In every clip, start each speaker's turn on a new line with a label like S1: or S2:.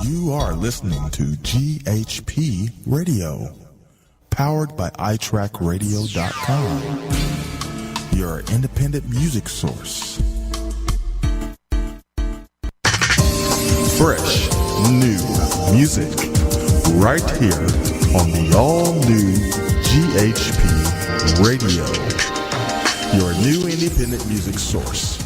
S1: You are listening to GHP Radio, powered by iTrackRadio.com, your independent music source. Fresh, new music, right here on the all-new GHP Radio, your new independent music source.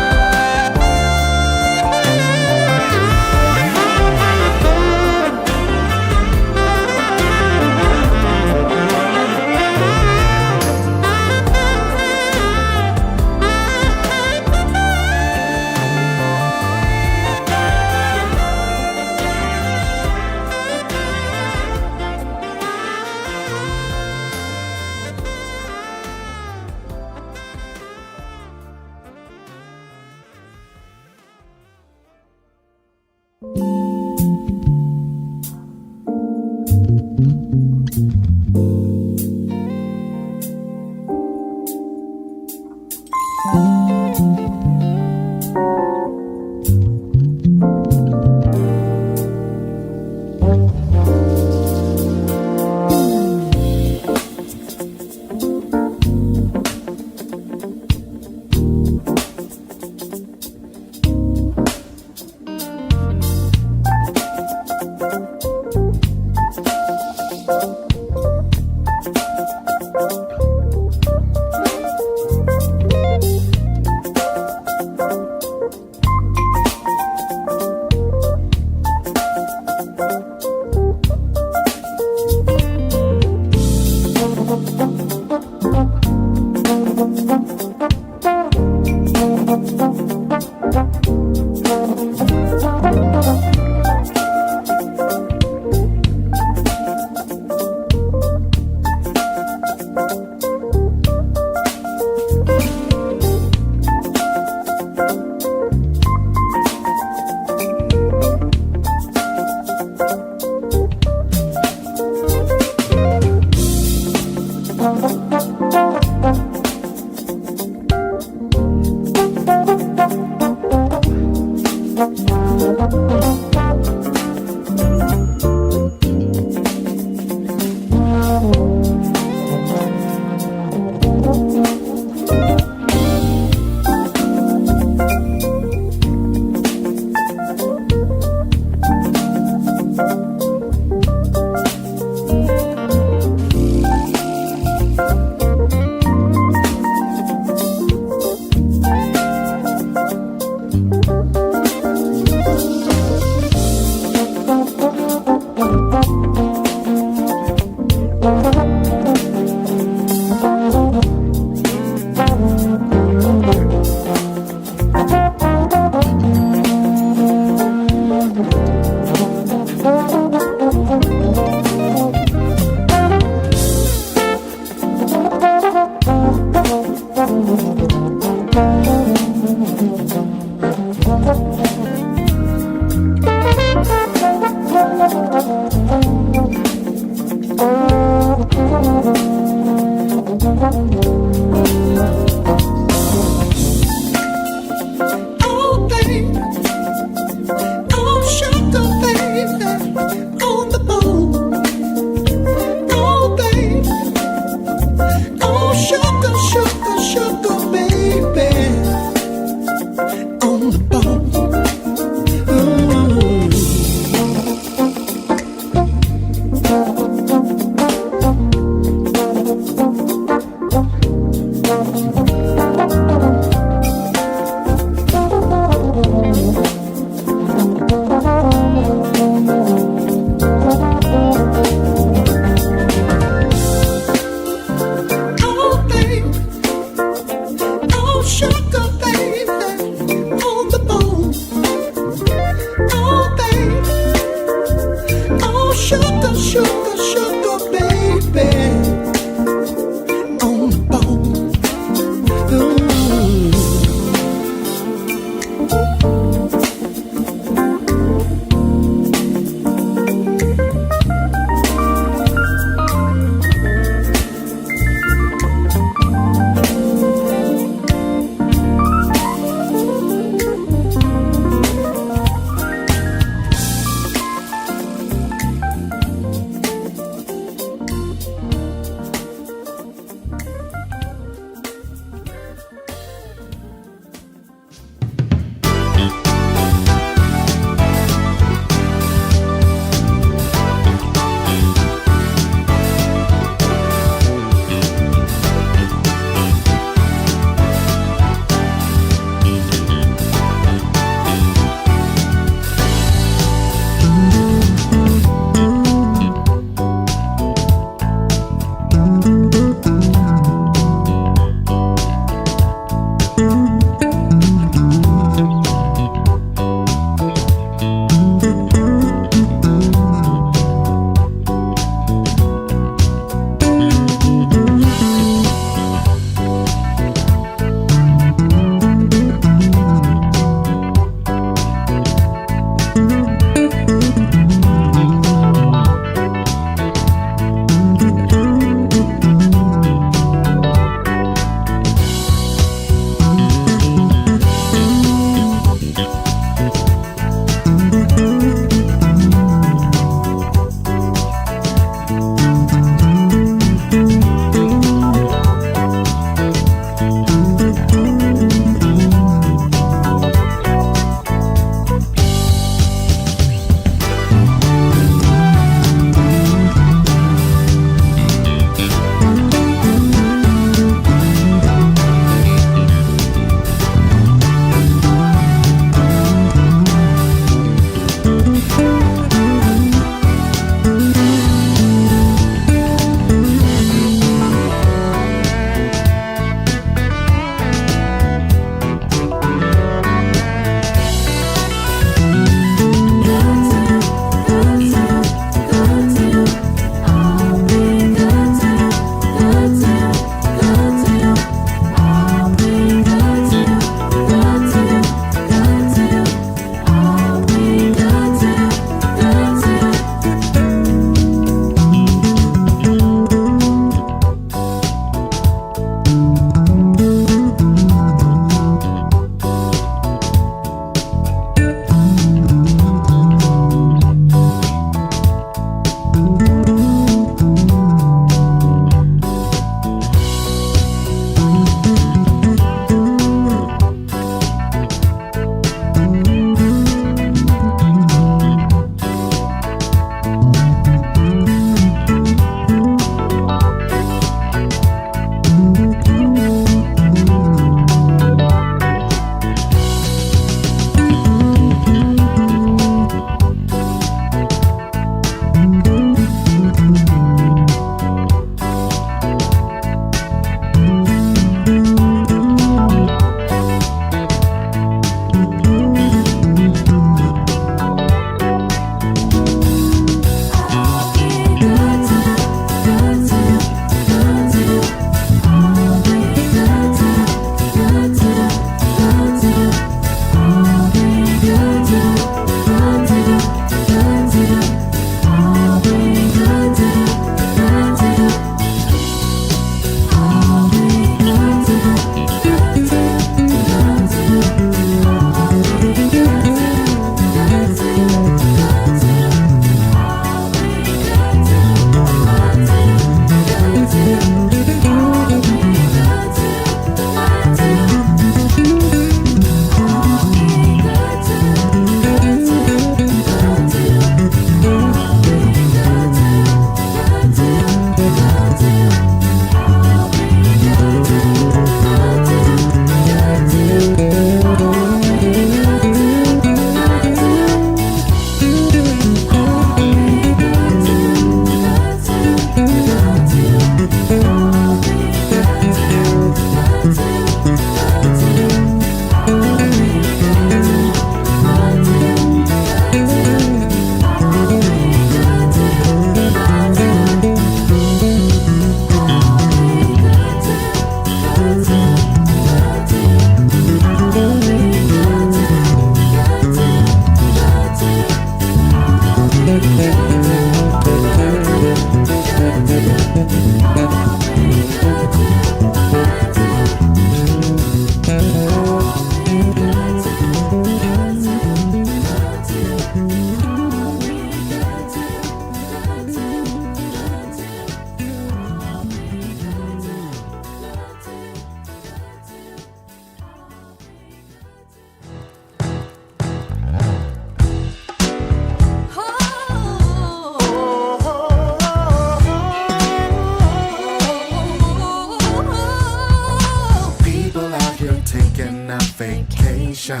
S2: vacation.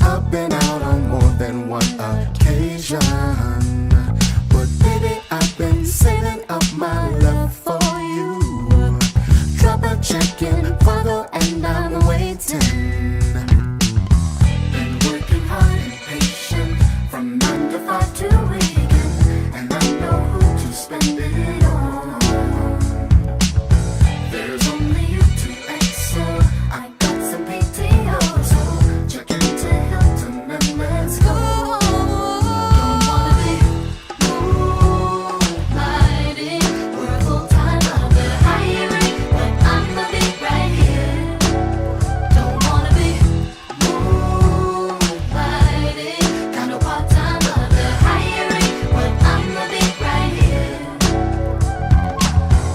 S2: I've been out on more than one occasion, but baby, I've been saving up my love for you. Drop a check in, follow, and I'm waiting. Been working hard and patient from 9 to 5 to weekend, and I know who to spend it on. There's only you to excel. I got some PTO, so check into Hilton and let's go. Don't wanna be moonlighting. We're a full-time job, they're hiring, but I'ma be right here. Don't wanna be moonlighting. Got no part-time job, they're hiring, but I'ma be right here.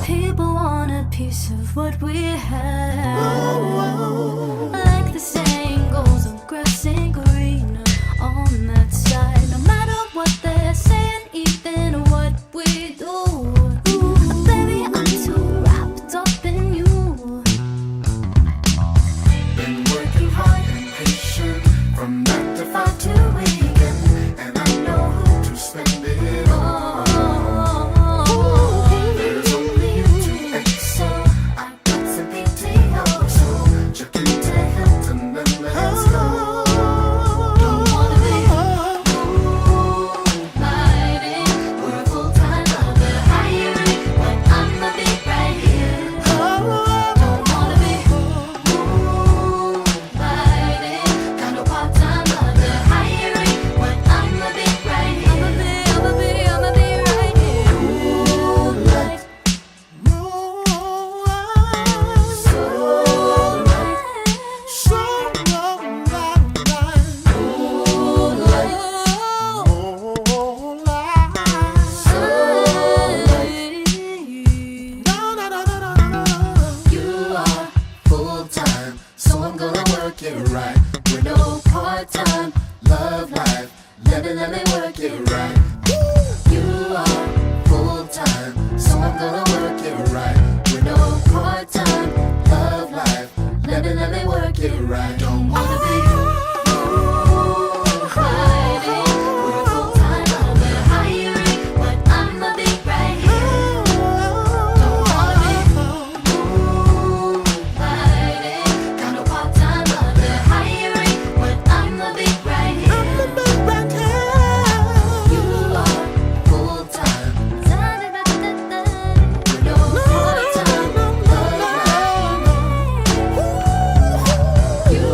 S2: People want a piece of what we have. Like the saying goes, the grass ain't greener on that side. No matter what they're saying, even what we do. Baby, I'm too wrapped up in you. Been working hard and patient from 9 to 5 to weekend, and I know who to spend it on. There's only you to excel. I got some PTO, so check into Hilton and let's go. Don't wanna be moonlighting. We're a full-time job, they're hiring, but I'ma be right here. Don't wanna be moonlighting. Got no part-time job, they're hiring, but I'ma be right here. I'ma be right here. Moonlight. You are full-time, so I'm gonna work it right. With no part-time love life, let me work it right. You are full-time, so I'm gonna work it right. With no part-time love life, let me work it right. Don't wanna be moonlighting. We're a full-time job, they're hiring, but I'ma be right here. Don't wanna be moonlighting. Got no part-time job, they're hiring, but I'ma be right here. You are full-time, with no part-time love life. You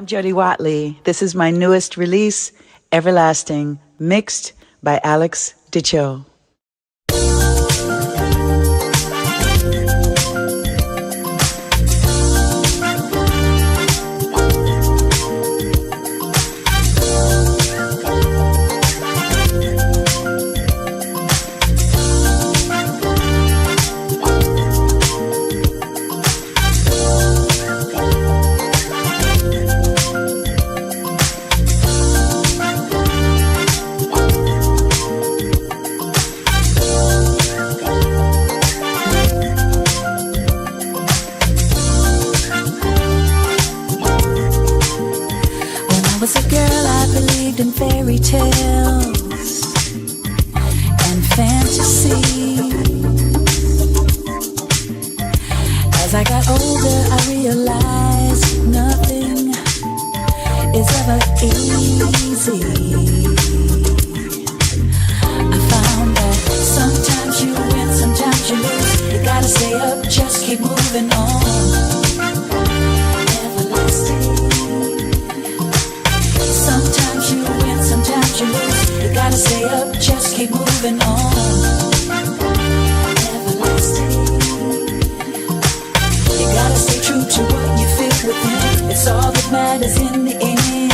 S3: Jody Watley. This is my newest release, Everlasting, mixed by Alex Dicho.
S4: In fairy tales and fantasy. As I got older, I realized nothing is ever easy. I found that sometimes you win, sometimes you lose. You gotta stay up, just keep moving on. Sometimes you win, sometimes you lose. You gotta stay up, just keep moving on. Everlasting. You gotta stay true to what you feel within. It's all that matters in the end.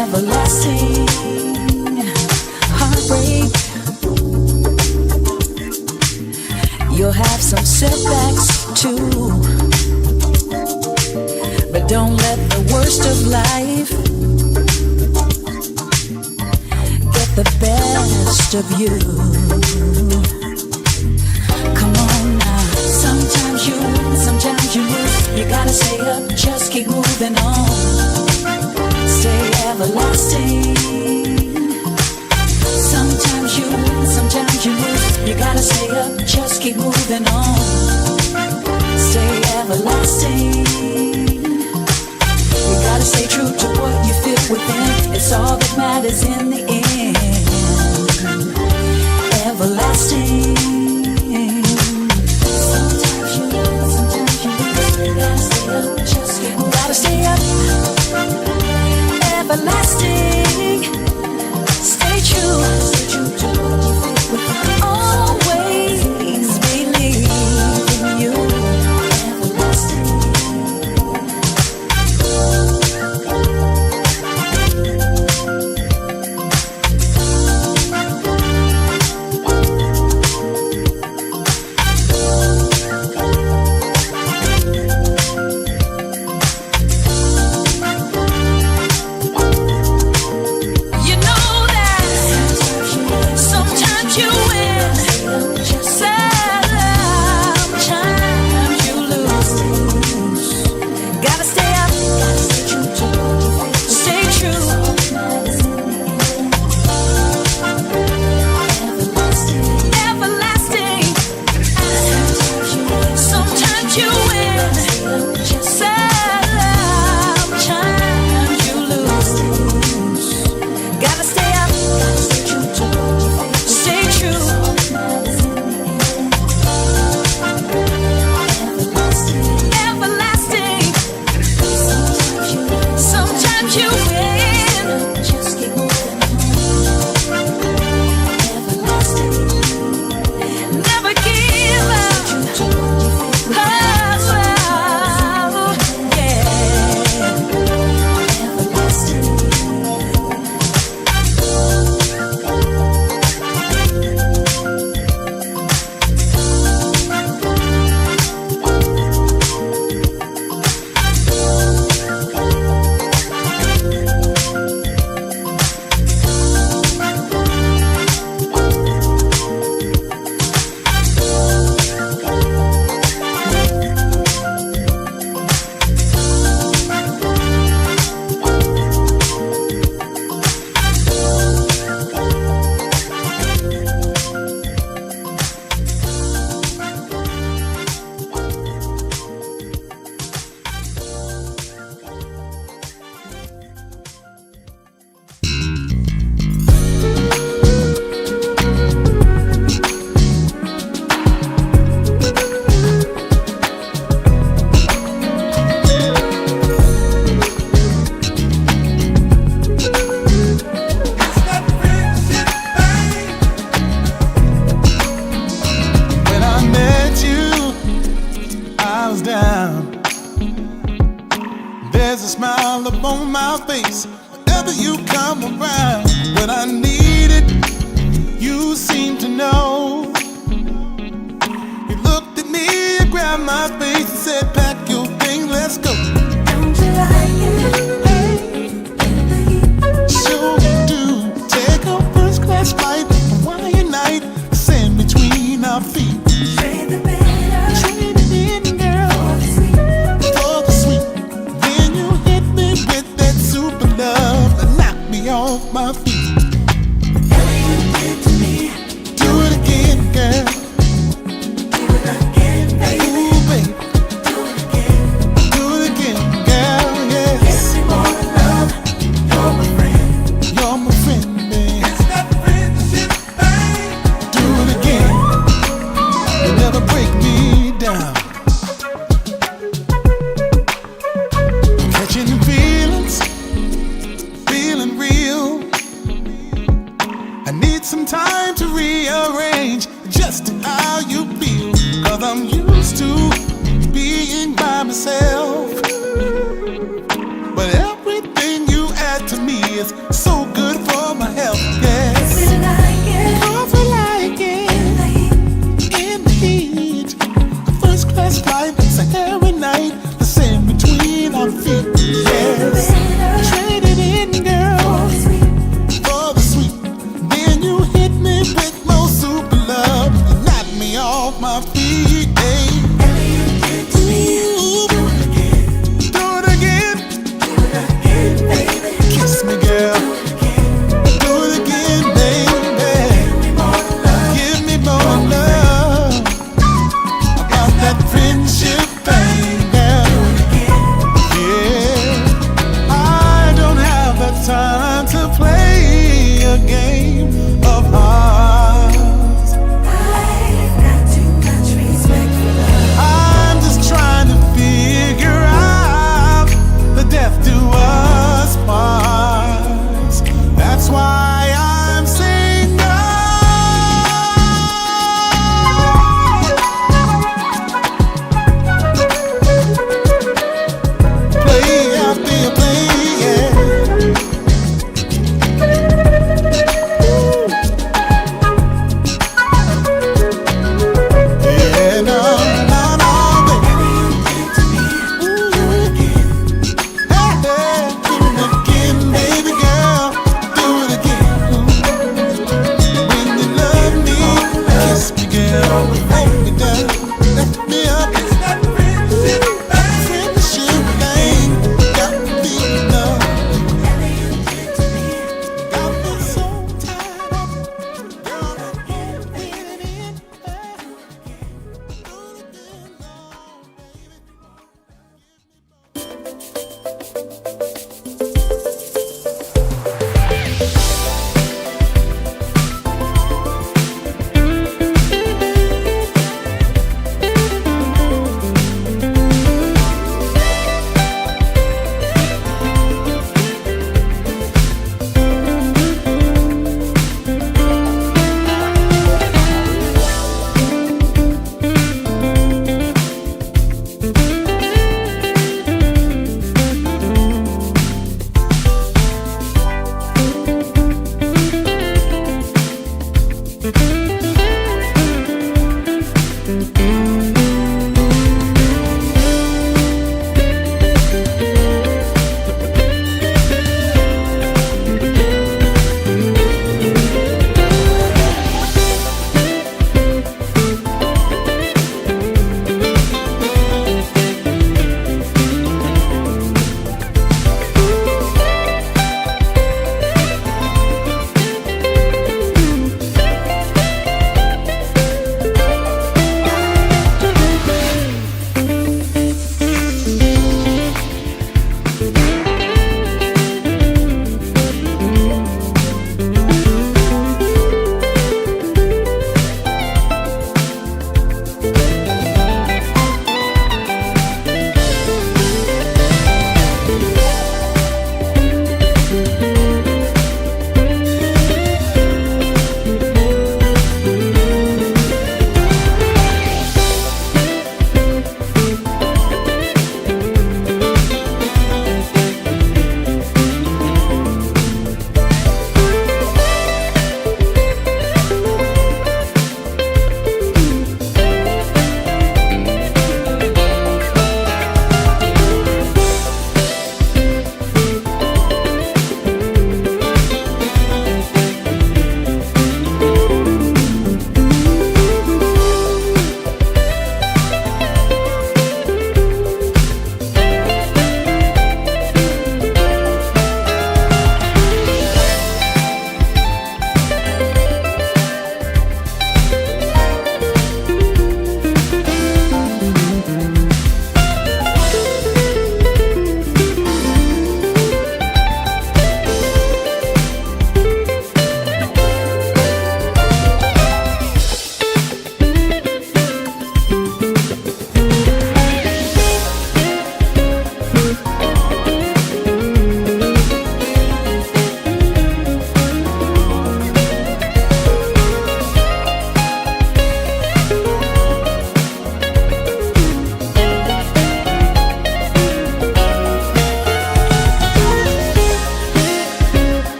S4: Everlasting. Heartbreak. You'll have some setbacks too. But don't let the worst of life get the best of you. Come on now. Sometimes you win, sometimes you lose. You gotta stay up, just keep moving on. Stay everlasting. Sometimes you win, sometimes you lose. You gotta stay up, just keep moving on. Stay everlasting. You gotta stay true to what you feel within. It's all that matters in the end. Everlasting. Sometimes you win, sometimes you lose. You gotta stay up, just keep moving. Gotta stay up. Everlasting. Stay true. Stay true to what you feel within. Always believe in you. Everlasting. You know that
S5: smile upon my face whenever you come around. When I need it, you seem to know. You looked at me, you grabbed my face and said, pack your things, let's go.
S4: Don't you like it?
S5: Sure do. Take a first class flight, Hawaiian night, sand between our feet.
S4: Trade the bitter,
S5: Trade it in, girl,
S4: for the sweet.
S5: for the sweet. Then you hit me with that super love and knocked me off my feet.
S4: Whatever you did to me,
S5: Do it again, girl.
S4: do it again, baby.
S5: Ooh, baby.
S4: Do it again.
S5: Do it again, girl, yes.
S4: Give me more love. You're my friend.
S5: You're my friend, babe.
S4: It's that friendship thing.
S5: Do it again.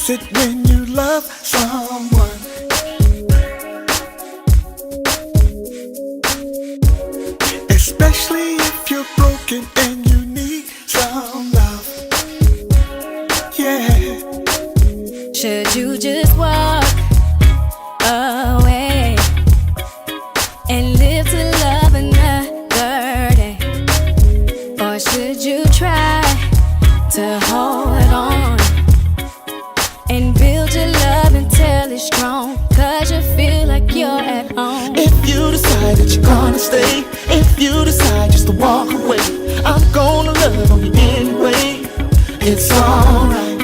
S5: express it when you love someone. Especially if you're broken and you need some love. Yeah.
S6: Should you just walk away and live to love another day? Or should you try to hold on and build your love until it's strong? Cause you feel like you're at home.
S5: If you decide that you're gonna stay, if you decide just to walk away, I'm gonna love on you anyway. It's alright.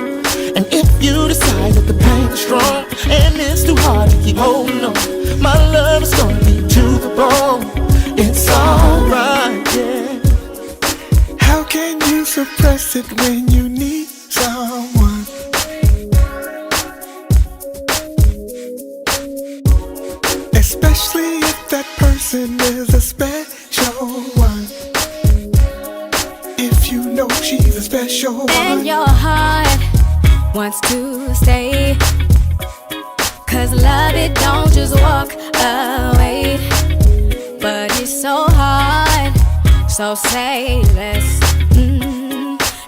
S5: And if you decide that the pain is strong and it's too hard to keep holding on, my love is gonna be to the bone. It's alright, yeah. How can you suppress it when you need someone? Especially if that person is a special one. If you know she's a special one.
S6: And your heart wants to stay, cause love it don't just walk away. But it's so hard, so say less.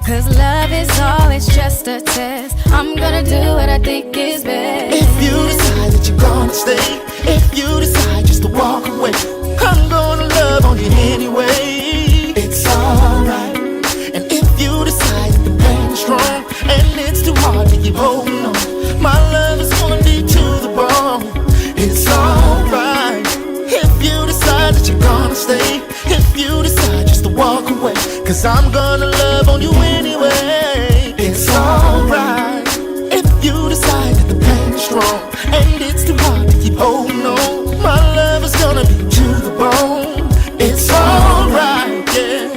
S6: Cause love is always just a test. I'm gonna do what I think is best. If you decide that you're gonna stay, if you decide just to walk away, I'm gonna love on you anyway. It's alright. And if you decide that the pain is strong and it's too hard to keep holding on, my love is gonna be to the bone. It's alright. If you decide that you're gonna stay, if you decide just to walk away, cause I'm gonna love on you anyway. It's alright. If you decide that the pain is strong and it's too hard to keep holding on, my love is gonna be to the bone. It's alright, yeah.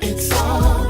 S6: It's alright.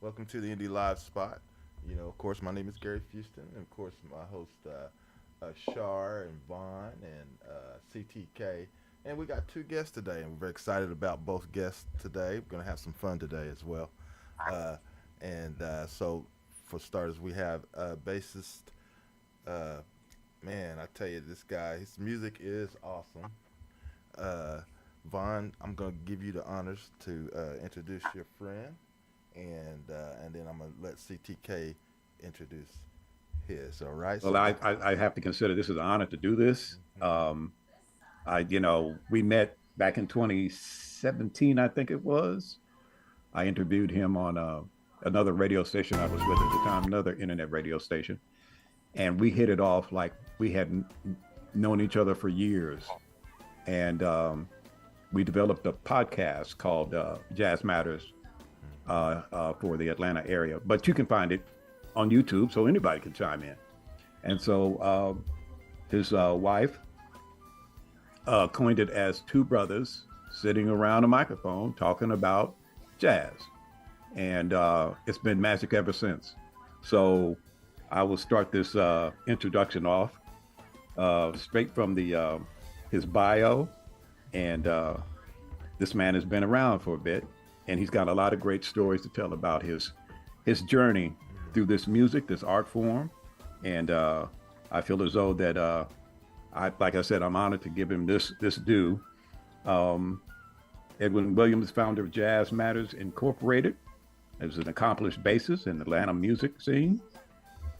S7: Welcome to the Indie Live Spot. You know, of course, my name is Gary Fuston, and of course, my host, Shar and Vaughn and CTK. And we got two guests today, and we're very excited about both guests today. We're going to have some fun today as well. So, for starters, we have bassist. Man, I tell you, this guy, his music is awesome. Vaughn, I'm going to give you the honors to introduce your friend, and then I'm going to let CTK introduce his. All right.
S8: Well, I have to consider this is an honor to do this. We met back in 2017, I think it was. I interviewed him on another radio station I was with at the time, another internet radio station. And we hit it off like we had known each other for years. And we developed a podcast called Jazz Matters for the Atlanta area. But you can find it on YouTube, so anybody can chime in. And so his wife coined it as two brothers sitting around a microphone talking about jazz. And it's been magic ever since. So I will start this introduction off straight from his bio. And this man has been around for a bit, and he's got a lot of great stories to tell about his journey through this music, this art form. And I feel as though that, like I said, I'm honored to give him this due. Edwin Williams, founder of Jazz Matters Incorporated, is an accomplished bassist in the Atlanta music scene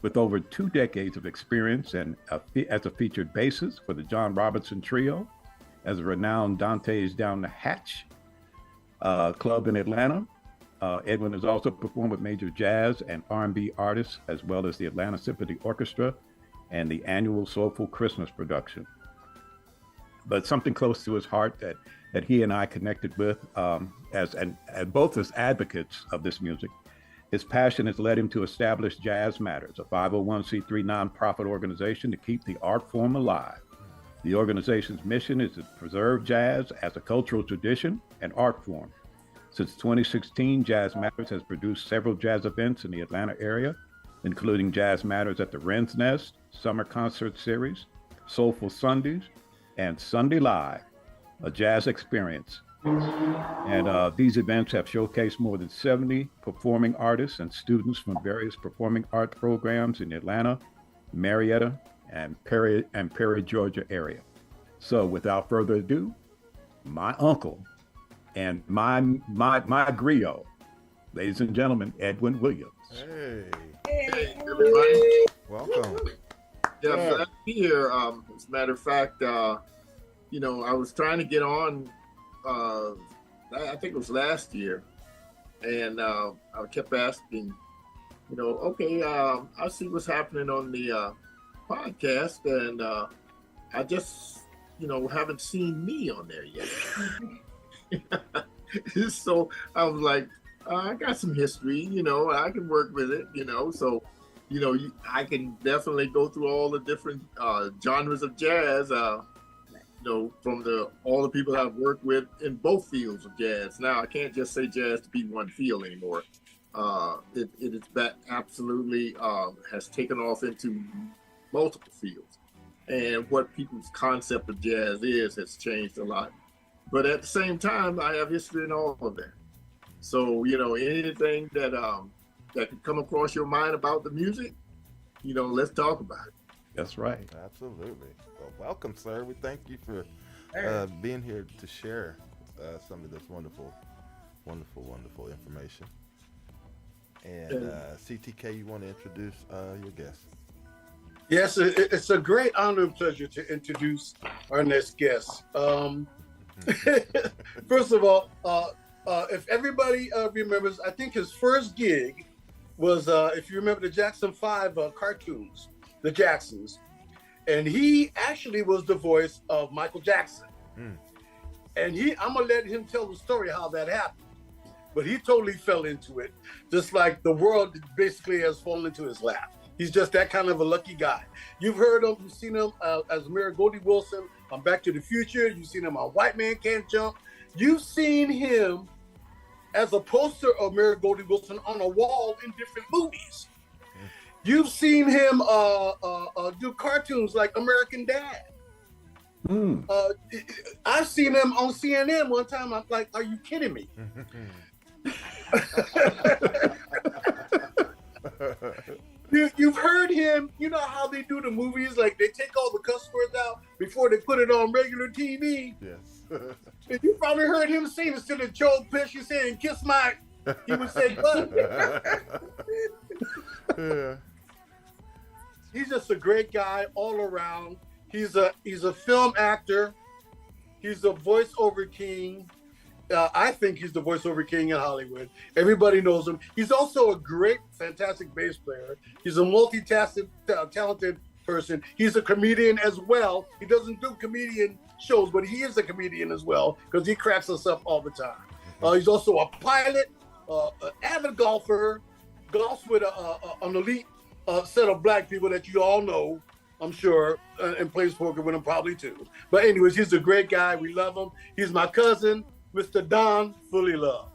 S8: with over 2 decades of experience and as a featured bassist for the John Robinson Trio, as a renowned Dante's Down the Hatch club in Atlanta. Edwin has also performed with major jazz and R&B artists, as well as the Atlanta Symphony Orchestra and the annual Soulful Christmas production. But something close to his heart that he and I connected with as both as advocates of this music. His passion has led him to establish Jazz Matters, a 501c3 nonprofit organization to keep the art form alive. The organization's mission is to preserve jazz as a cultural tradition and art form. Since 2016, Jazz Matters has produced several jazz events in the Atlanta area, including Jazz Matters at the Wren's Nest, Summer Concert Series, Soulful Sundays, and Sunday Live, a jazz experience. And these events have showcased more than 70 performing artists and students from various performing art programs in Atlanta, Marietta, and Perry, Georgia area. So without further ado, my uncle and my griot, ladies and gentlemen, Edwin Williams.
S7: Hey,
S9: everybody.
S7: Welcome.
S9: Yeah, I'm glad to be here. As a matter of fact, I was trying to get on, I think it was last year, and I kept asking, okay, I see what's happening on the podcast, and I just, haven't seen me on there yet. So I was like, I got some history, I can work with it, so, I can definitely go through all the different genres of jazz, from all the people I've worked with in both fields of jazz. Now, I can't just say jazz to be one field anymore. It is absolutely has taken off into multiple fields. And what people's concept of jazz has changed a lot. But at the same time, I have history in all of that. So, anything that could come across your mind about the music, let's talk about it.
S8: That's right.
S7: Absolutely. Well, welcome, sir. We thank you for being here to share some of this wonderful information. And CTK, you want to introduce your guest?
S10: Yes, it's a great honor and pleasure to introduce our next guest. First of all, if everybody remembers, I think his first gig was, if you remember the Jackson 5 cartoons, the Jacksons. And he actually was the voice of Michael Jackson. And I'm going to let him tell the story how that happened. But he totally fell into it, just like the world basically has fallen into his lap. He's just that kind of a lucky guy. You've heard him, you've seen him as Mayor Goldie Wilson on Back to the Future. You've seen him on White Man Can't Jump. You've seen him as a poster of Mary Goldie Wilson on a wall in different movies. You've seen him do cartoons like American Dad. I've seen him on CNN one time. I'm like, are you kidding me? You've heard him, you know how they do the movies, like they take all the cuss words out before they put it on regular TV.
S7: Yes.
S10: And you probably heard him say, instead of Joe Pesci saying "kiss my," he would say "butt."
S7: Yeah.
S10: He's just a great guy all around. He's a film actor. He's a voiceover king. I think he's the voiceover king in Hollywood. Everybody knows him. He's also a great, fantastic bass player. He's a talented person. He's a comedian as well. He doesn't do comedian shows, but he is a comedian as well because he cracks us up all the time. He's also a pilot, an avid golfer, golfs with an elite set of black people that you all know, I'm sure, and plays poker with him probably too. But anyways, he's a great guy. We love him. He's my cousin, Mr. Don Fullilove.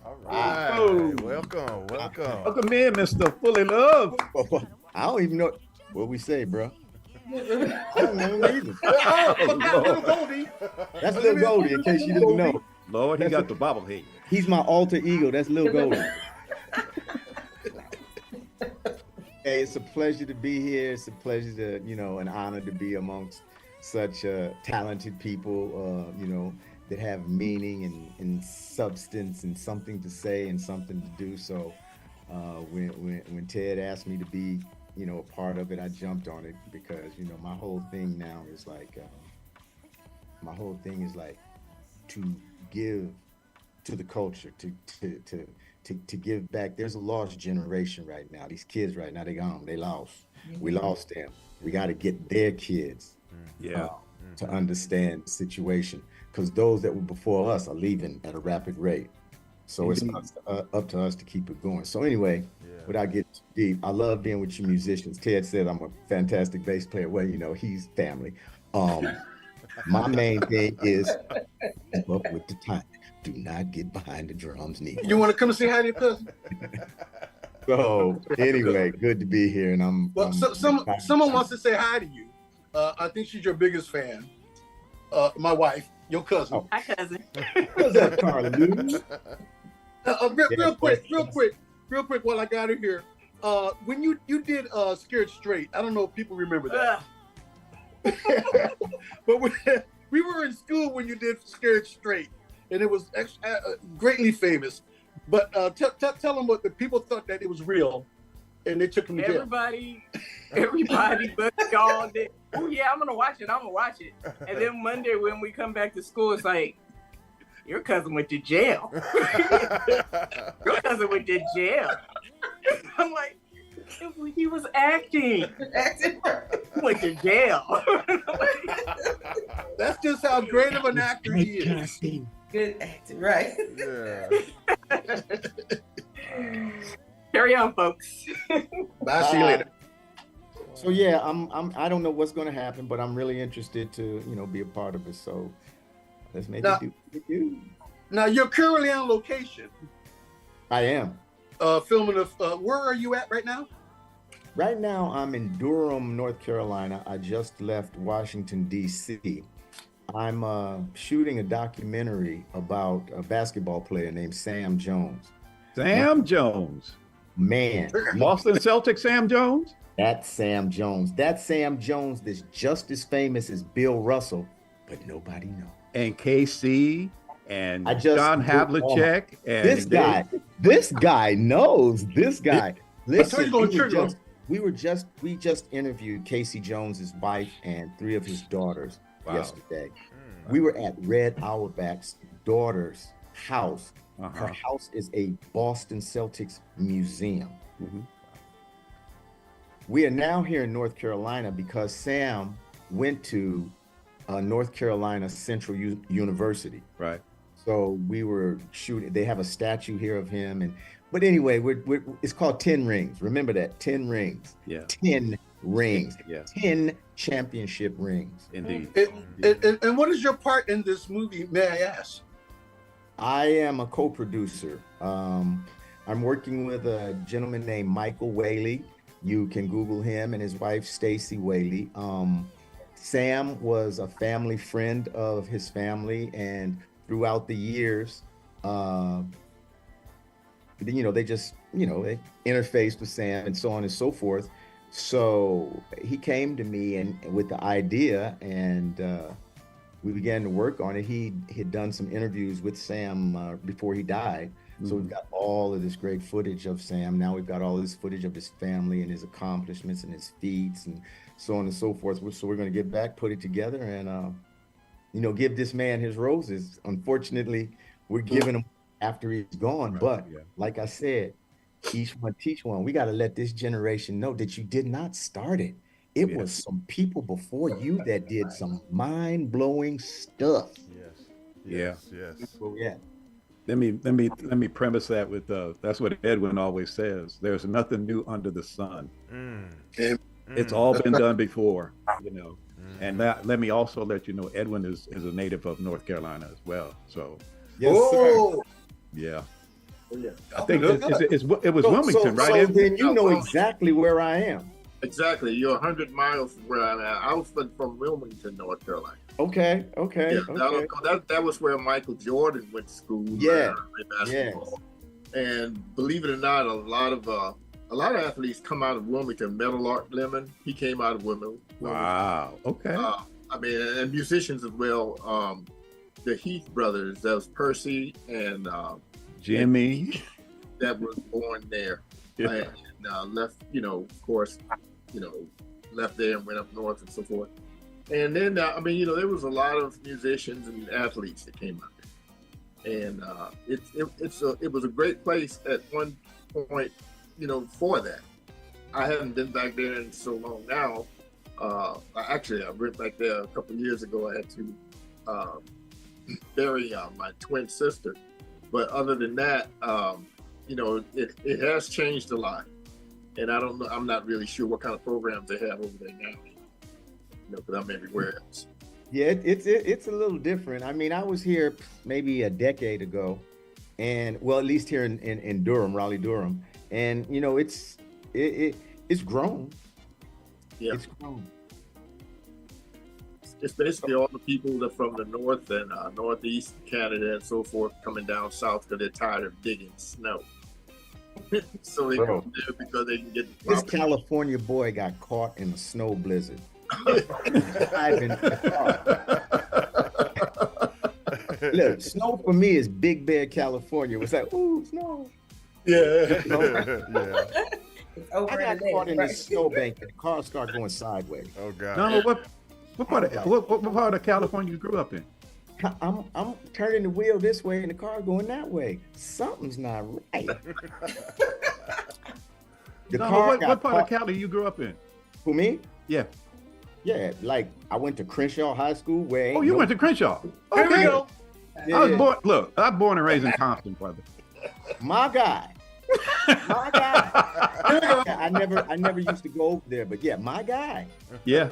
S7: All right.
S8: Oh.
S7: Welcome.
S8: Welcome in, Mr. Fullilove.
S11: I don't even know what we say, bro. I don't know either.
S10: That's Little Goldie.
S11: That's Lil Goldie, in case you didn't know.
S8: Lord, he got the bobblehead.
S11: He's my alter ego. That's Lil Goldie. Hey, it's a pleasure to be here. It's a pleasure to, an honor to be amongst such talented people, that have meaning and substance and something to say and something to do. So when Ted asked me to be, a part of it, I jumped on it because, my whole thing now is like, to give to the culture, to give back. There's a lost generation right now. These kids right now, they gone, they lost. We lost them. We got to get their kids to understand the situation, because those that were before us are leaving at a rapid rate. So it's up to us to keep it going. So anyway, without getting too deep, I love being with you musicians. Ted said I'm a fantastic bass player. Well, he's family. My main thing is keep up with the time. Do not get behind the drums neither.
S10: You want to come and say hi to your cousin?
S11: So anyway, good to be here, and
S10: someone wants to say hi to you. I think she's your biggest fan. My wife, your cousin.
S11: Oh.
S12: Hi, cousin.
S11: What's up, Carla?
S10: Real quick, while I got her here. When you did Scared Straight, I don't know if people remember that. But we were in school when you did Scared Straight, and it was greatly famous. But tell them what the people thought, that it was real, and they took him to jail.
S12: Everybody but y'all did. Oh yeah, I'm gonna watch it. And then Monday when we come back to school, it's like, your cousin went to jail. Your cousin went to jail. I'm like, he was acting. He went to jail.
S10: That's just how great of an actor he is.
S12: Good acting, right?
S7: Yeah.
S12: Carry on, folks.
S10: Bye. See you later.
S11: So yeah, I don't know what's going to happen, but I'm really interested to be a part of it. So let's make it do what we do.
S10: Now you're currently on location.
S11: I am.
S10: Filming where are you at right now?
S11: Right now, I'm in Durham, North Carolina. I just left Washington, D.C. I'm shooting a documentary about a basketball player named Sam Jones.
S8: Sam Jones.
S11: Man.
S8: Boston Celtics Sam Jones?
S11: That's Sam Jones. That's Sam Jones that's just as famous as Bill Russell, but nobody knows.
S8: And KC and John Havlicek. And
S11: this guy knows. This guy. Listen, we just interviewed Casey Jones's wife and 3 of his daughters yesterday. We were at Red Auerbach's daughter's house. Her house is a Boston Celtics museum. We are now here in North Carolina because Sam went to North Carolina Central University.
S8: Right.
S11: So we were shooting. They have a statue here of him, but anyway, it's called 10 Rings. Remember that, 10 rings.
S8: Yeah.
S11: 10 rings.
S8: Yeah.
S11: 10 championship rings.
S8: Indeed.
S10: And what is your part in this movie, may I ask?
S11: I am a co-producer. I'm working with a gentleman named Michael Whaley. You can Google him and his wife, Stacy Whaley. Sam was a family friend of his family, and throughout the years, they just, they interfaced with Sam and so on and so forth. So he came to me and with the idea, and we began to work on it. He had done some interviews with Sam before he died. So we've got all of this great footage of Sam. Now we've got all this footage of his family and his accomplishments and his feats and so on and so forth. So we're going to get back, put it together, and give this man his roses. Unfortunately, we're giving him after he's gone. But like I said, each one teach one. We got to let this generation know that you did not start it. It was some people before you that did some mind-blowing stuff.
S7: Yes.
S11: So, yeah.
S8: Let me premise that with that's what Edwin always says. There's nothing new under the sun. It's all been done before, And let me also let you know, Edwin is a native of North Carolina as well. So,
S11: yes,
S8: yeah.
S9: Oh, yeah.
S8: I think it was Wilmington, right?
S11: So then you know exactly where I am.
S9: Exactly. You're 100 miles from where I'm at. I was from Wilmington, North Carolina.
S11: Okay.
S9: Yeah, that was where Michael Jordan went to school.
S11: Yeah.
S9: Basketball. And believe it or not, a lot of athletes come out of Wilmington. Metal Art Lemon, he came out of Wilmington.
S8: Wow. Okay.
S9: And musicians as well. The Heath brothers, that was Percy and
S8: Jimmy,
S9: that was born there. And left, of course, left there and went up north and so forth. And then, there was a lot of musicians and athletes that came out there. And it was a great place at one point, for that. I haven't been back there in so long now. I went back there a couple of years ago. I had to bury my twin sister. But other than that, it has changed a lot. And I don't know, I'm not really sure what kind of programs they have over there now. Because I'm everywhere else.
S11: Yeah, it's a little different. I mean, I was here maybe a decade ago, and at least here in Durham, Raleigh, Durham, and it's grown.
S9: Yeah,
S11: it's grown.
S9: It's basically all the people that from the north and northeast Canada and so forth coming down south because they're tired of digging snow. So they come there because they can get the
S11: This California boy got caught in a snow blizzard. Driving the car. Look, snow for me is Big Bear, California. It was like, ooh, snow.
S9: Yeah.
S11: I got caught in this snowbank and the car started going sideways.
S7: Oh God.
S8: No, what part of California you grew up in?
S11: I'm turning the wheel this way and the car going that way. Something's not right.
S8: What part of Cali you grew up in?
S11: For me?
S8: Yeah.
S11: Yeah, like I went to Crenshaw High School where
S8: you went to Crenshaw. Okay.
S9: Here we go.
S11: Yeah.
S8: I was born and raised in Compton, brother.
S11: My guy. My guy. I never used to go over there, but yeah, my guy.
S8: Yeah.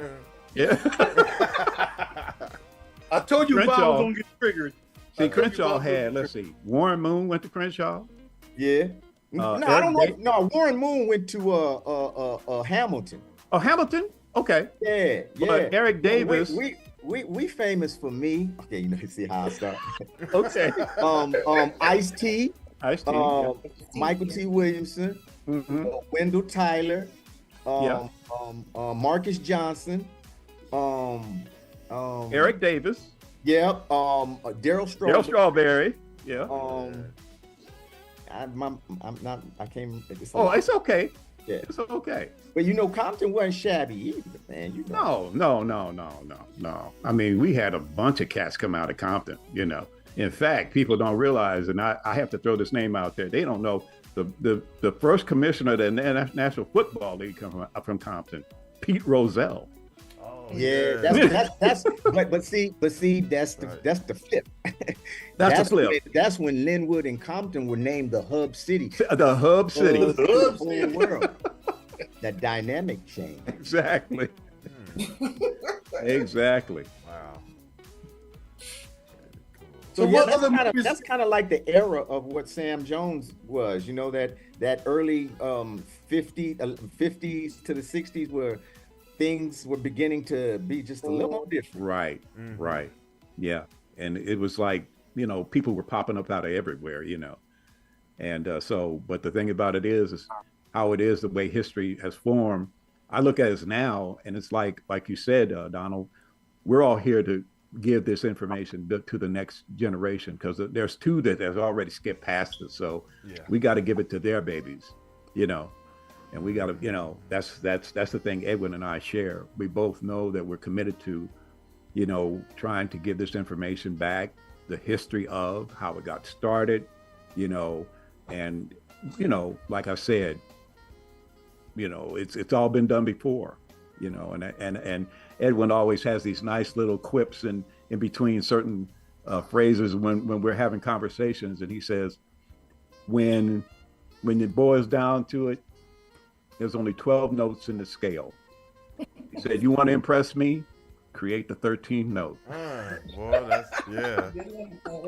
S10: I told you
S8: Crenshaw.
S10: Bob was gonna get triggered.
S8: See, Crenshaw had, let's see, Warren Moon went to Crenshaw.
S11: Yeah. No, I don't know. No, Warren Moon went to Hamilton.
S8: Oh, Hamilton? Okay.
S11: Yeah.
S8: But Eric Davis.
S11: We famous for me. Okay, you see how I start.
S8: Okay.
S11: Ice-T.
S8: Ice-T.
S11: Michael T. Williamson. Wendell Tyler. Marcus Johnson.
S8: Eric Davis.
S11: Yeah. Daryl Strawberry.
S8: Daryl Strawberry. Yeah.
S11: I can't.
S8: It's okay.
S11: Yeah.
S8: It's okay.
S11: But Compton wasn't shabby either, man.
S8: No. I mean, we had a bunch of cats come out of Compton, In fact, people don't realize, and I have to throw this name out there, they don't know the first commissioner of the National Football League come from Compton, Pete Rozelle.
S11: Yeah, that's but see, that's the flip.
S8: That's the flip.
S11: That's when Linwood and Compton were named the hub city.
S8: The hub city.
S11: The whole world. That dynamic change.
S8: Exactly. Exactly.
S7: Wow.
S11: So yeah,
S10: what other movies?
S11: that's kind of like the era of what Sam Jones was. You know, that early 50s to the 60s where things were beginning to be just a little more different.
S8: Right, right. Yeah. And it was like, people were popping up out of everywhere, And but the thing about it is how it is, the way history has formed. I look at it now, and it's like you said, Donald, we're all here to give this information to the next generation, because there's two that has already skipped past us. So we got to give it to their babies, and we got to, that's the thing Edwin and I share. We both know that we're committed to, trying to give this information back, the history of how it got started, and, like I said, it's all been done before, and Edwin always has these nice little quips in between certain phrases when we're having conversations. And he says, when it boils down to it, there's only 12 notes in the scale. He said, you want to impress me? Create the 13th note.
S7: Boy, that's, yeah.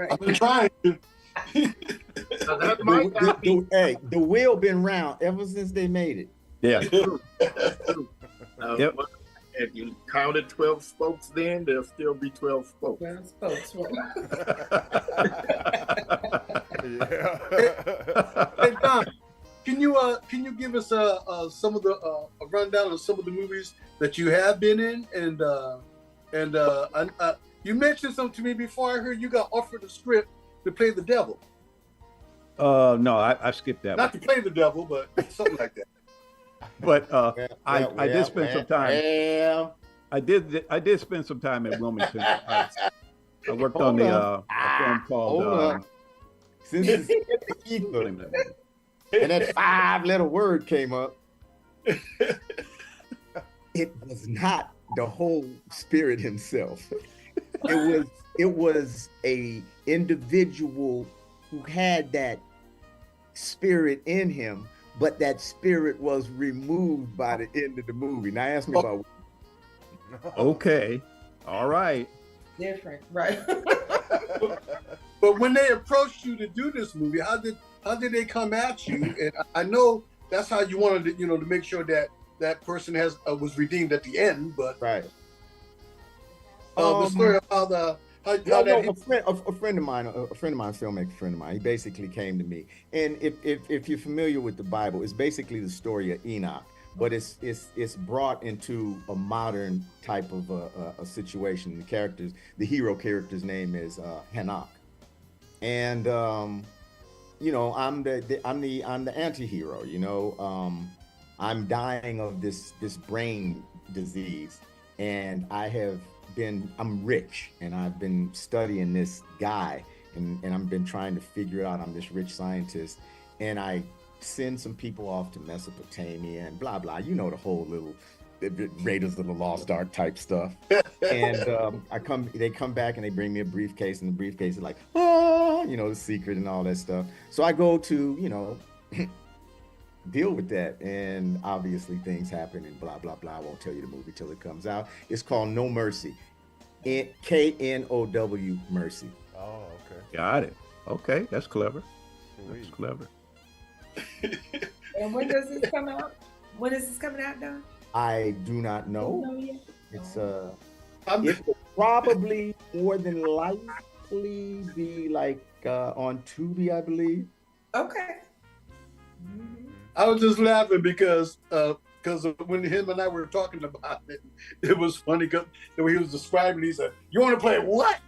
S10: I've been trying to.
S11: The wheel been round ever since they made it.
S8: Yeah.
S9: Yep. If you counted 12 spokes then, there'll still be 12 spokes.
S12: 12 spokes.
S7: Yeah.
S10: Hey, Don, can you give us some of the a rundown of some of the movies that you have been in, and you mentioned something to me before. I heard you got offered a script to play the devil.
S8: No, I skipped that.
S10: Not to play the devil, but something like that.
S8: But I did spend some time.
S11: Yeah.
S8: I did spend some time in Wilmington. I worked on a film called.
S11: Since it's in the ether, and that 5-letter word came up, it was not the whole Spirit himself. It was a individual who had that spirit in him, but that spirit was removed by the end of the movie. Now ask me about.
S8: Okay, all right.
S12: Different, right?
S10: But when they approached you to do this movie, how did they come at you? And I know that's how you wanted to, to make sure that that person was redeemed at the end. But
S11: right.
S10: The story of how the
S11: a friend of mine, filmmaker friend of mine, he basically came to me. And if you're familiar with the Bible, it's basically the story of Enoch, but it's brought into a modern type of a situation. The hero character's name is Hanok, and I'm the anti-hero. I'm dying of this brain disease, and I'm rich, and I've been studying this guy, and I've been trying to figure out I'm this rich scientist, and I send some people off to Mesopotamia and blah blah, the whole little Raiders of the Lost Ark type stuff. And they come back and they bring me a briefcase, and the briefcase is like, the secret and all that stuff. So I go to deal with that, and obviously things happen and blah blah blah. I won't tell you the movie till it comes out. It's called No Mercy, KNOW Mercy.
S7: Oh, okay.
S8: Got it. Okay, that's clever. That's clever.
S12: And when does this come out? When is this coming out, Don?
S11: I do not know.
S12: You know yet?
S11: It's it will probably more than likely be like on Tubi, I believe.
S12: Okay.
S10: I was just laughing because when him and I were talking about it, it was funny because the way he was describing it, he said, "You want to play what?"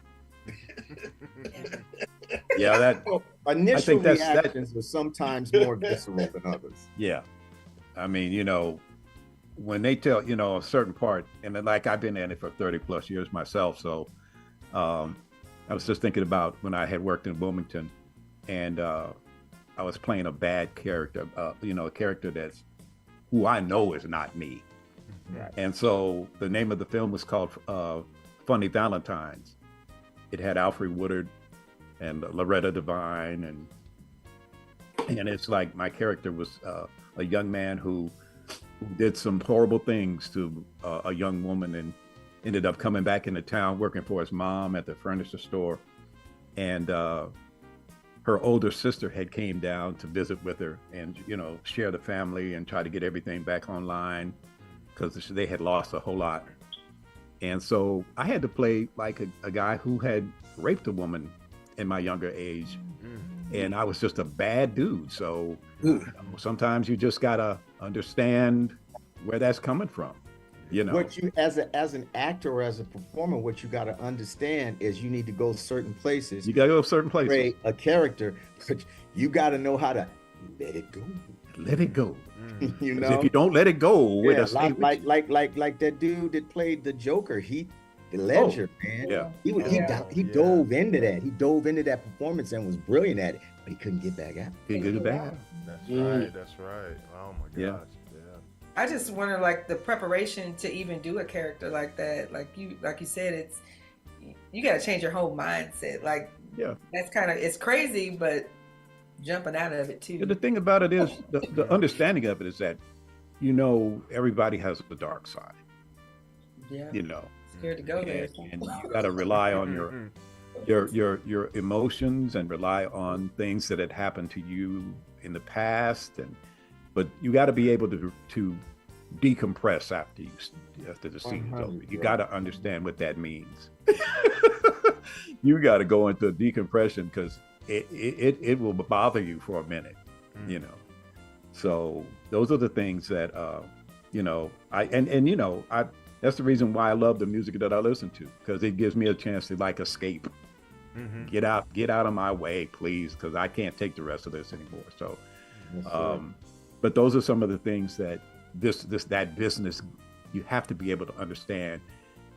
S8: Yeah, that
S11: initial reactions were sometimes more visceral than others.
S8: Yeah, I mean, when they tell a certain part, and then like I've been in it for 30 plus years myself, so I was just thinking about when I had worked in Wilmington, and I was playing a bad character, a character that's who I know is not me. Right. And so the name of the film was called Funny Valentines. It had Alfred Woodard and Loretta Devine, and it's like my character was a young man who did some horrible things to a young woman, and ended up coming back into town working for his mom at the furniture store. and her older sister had came down to visit with her and, you know, share the family and try to get everything back online because they had lost a whole lot. And so I had to play like a guy who had raped a woman in my younger age. And I was just a bad dude. So you know, sometimes you just gotta understand where that's coming from. You know,
S11: what you as an actor or as a performer, what you got to understand is you need to go certain places.
S8: You got to go certain places.
S11: Create a character, but you got to know how to let it go.
S8: Let it go.
S11: You know,
S8: if you don't let it go,
S11: yeah, like that dude that played the Joker, Heath Ledger, man.
S8: Yeah,
S11: he dove into that. He dove into that performance and was brilliant at it, but he couldn't get back out.
S8: He couldn't get back out.
S7: That's right. That's right. Oh my gosh.
S8: Yeah.
S13: I just wonder, like, the preparation to even do a character like that. Like you said, you got to change your whole mindset. Like,
S8: yeah,
S13: that's kind of, it's crazy, but jumping out of it too.
S8: Yeah, the thing about it is the understanding of it is that, you know, everybody has the dark side.
S13: Yeah.
S8: You know,
S13: scared to go there.
S8: And you got to rely on your emotions and rely on things that had happened to you in the past, but you got to be able to decompress after the scene is over. You got to understand what that means. You got to go into decompression because it will bother you for a minute, you know. So those are the things that you know, that's the reason why I love the music that I listen to, because it gives me a chance to like escape. Get out of my way, please, because I can't take the rest of this anymore. So but those are some of the things that that business, you have to be able to understand.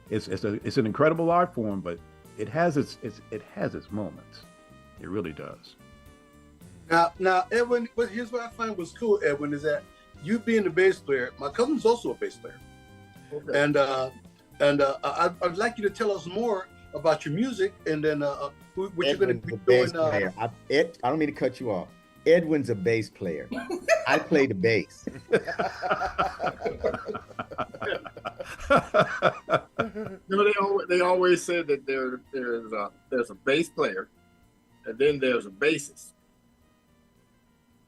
S8: It's an incredible art form, but it has its moments. It really does.
S10: Now, Edwin, here's what I find was cool, Edwin, is that you being a bass player, my cousin's also a bass player. Okay. And I'd like you to tell us more about your music, and then what you're going to be doing.
S11: I don't mean to cut you off. Edwin's a bass player. I play the bass.
S9: They always said that there's a bass player, and then there's a bassist.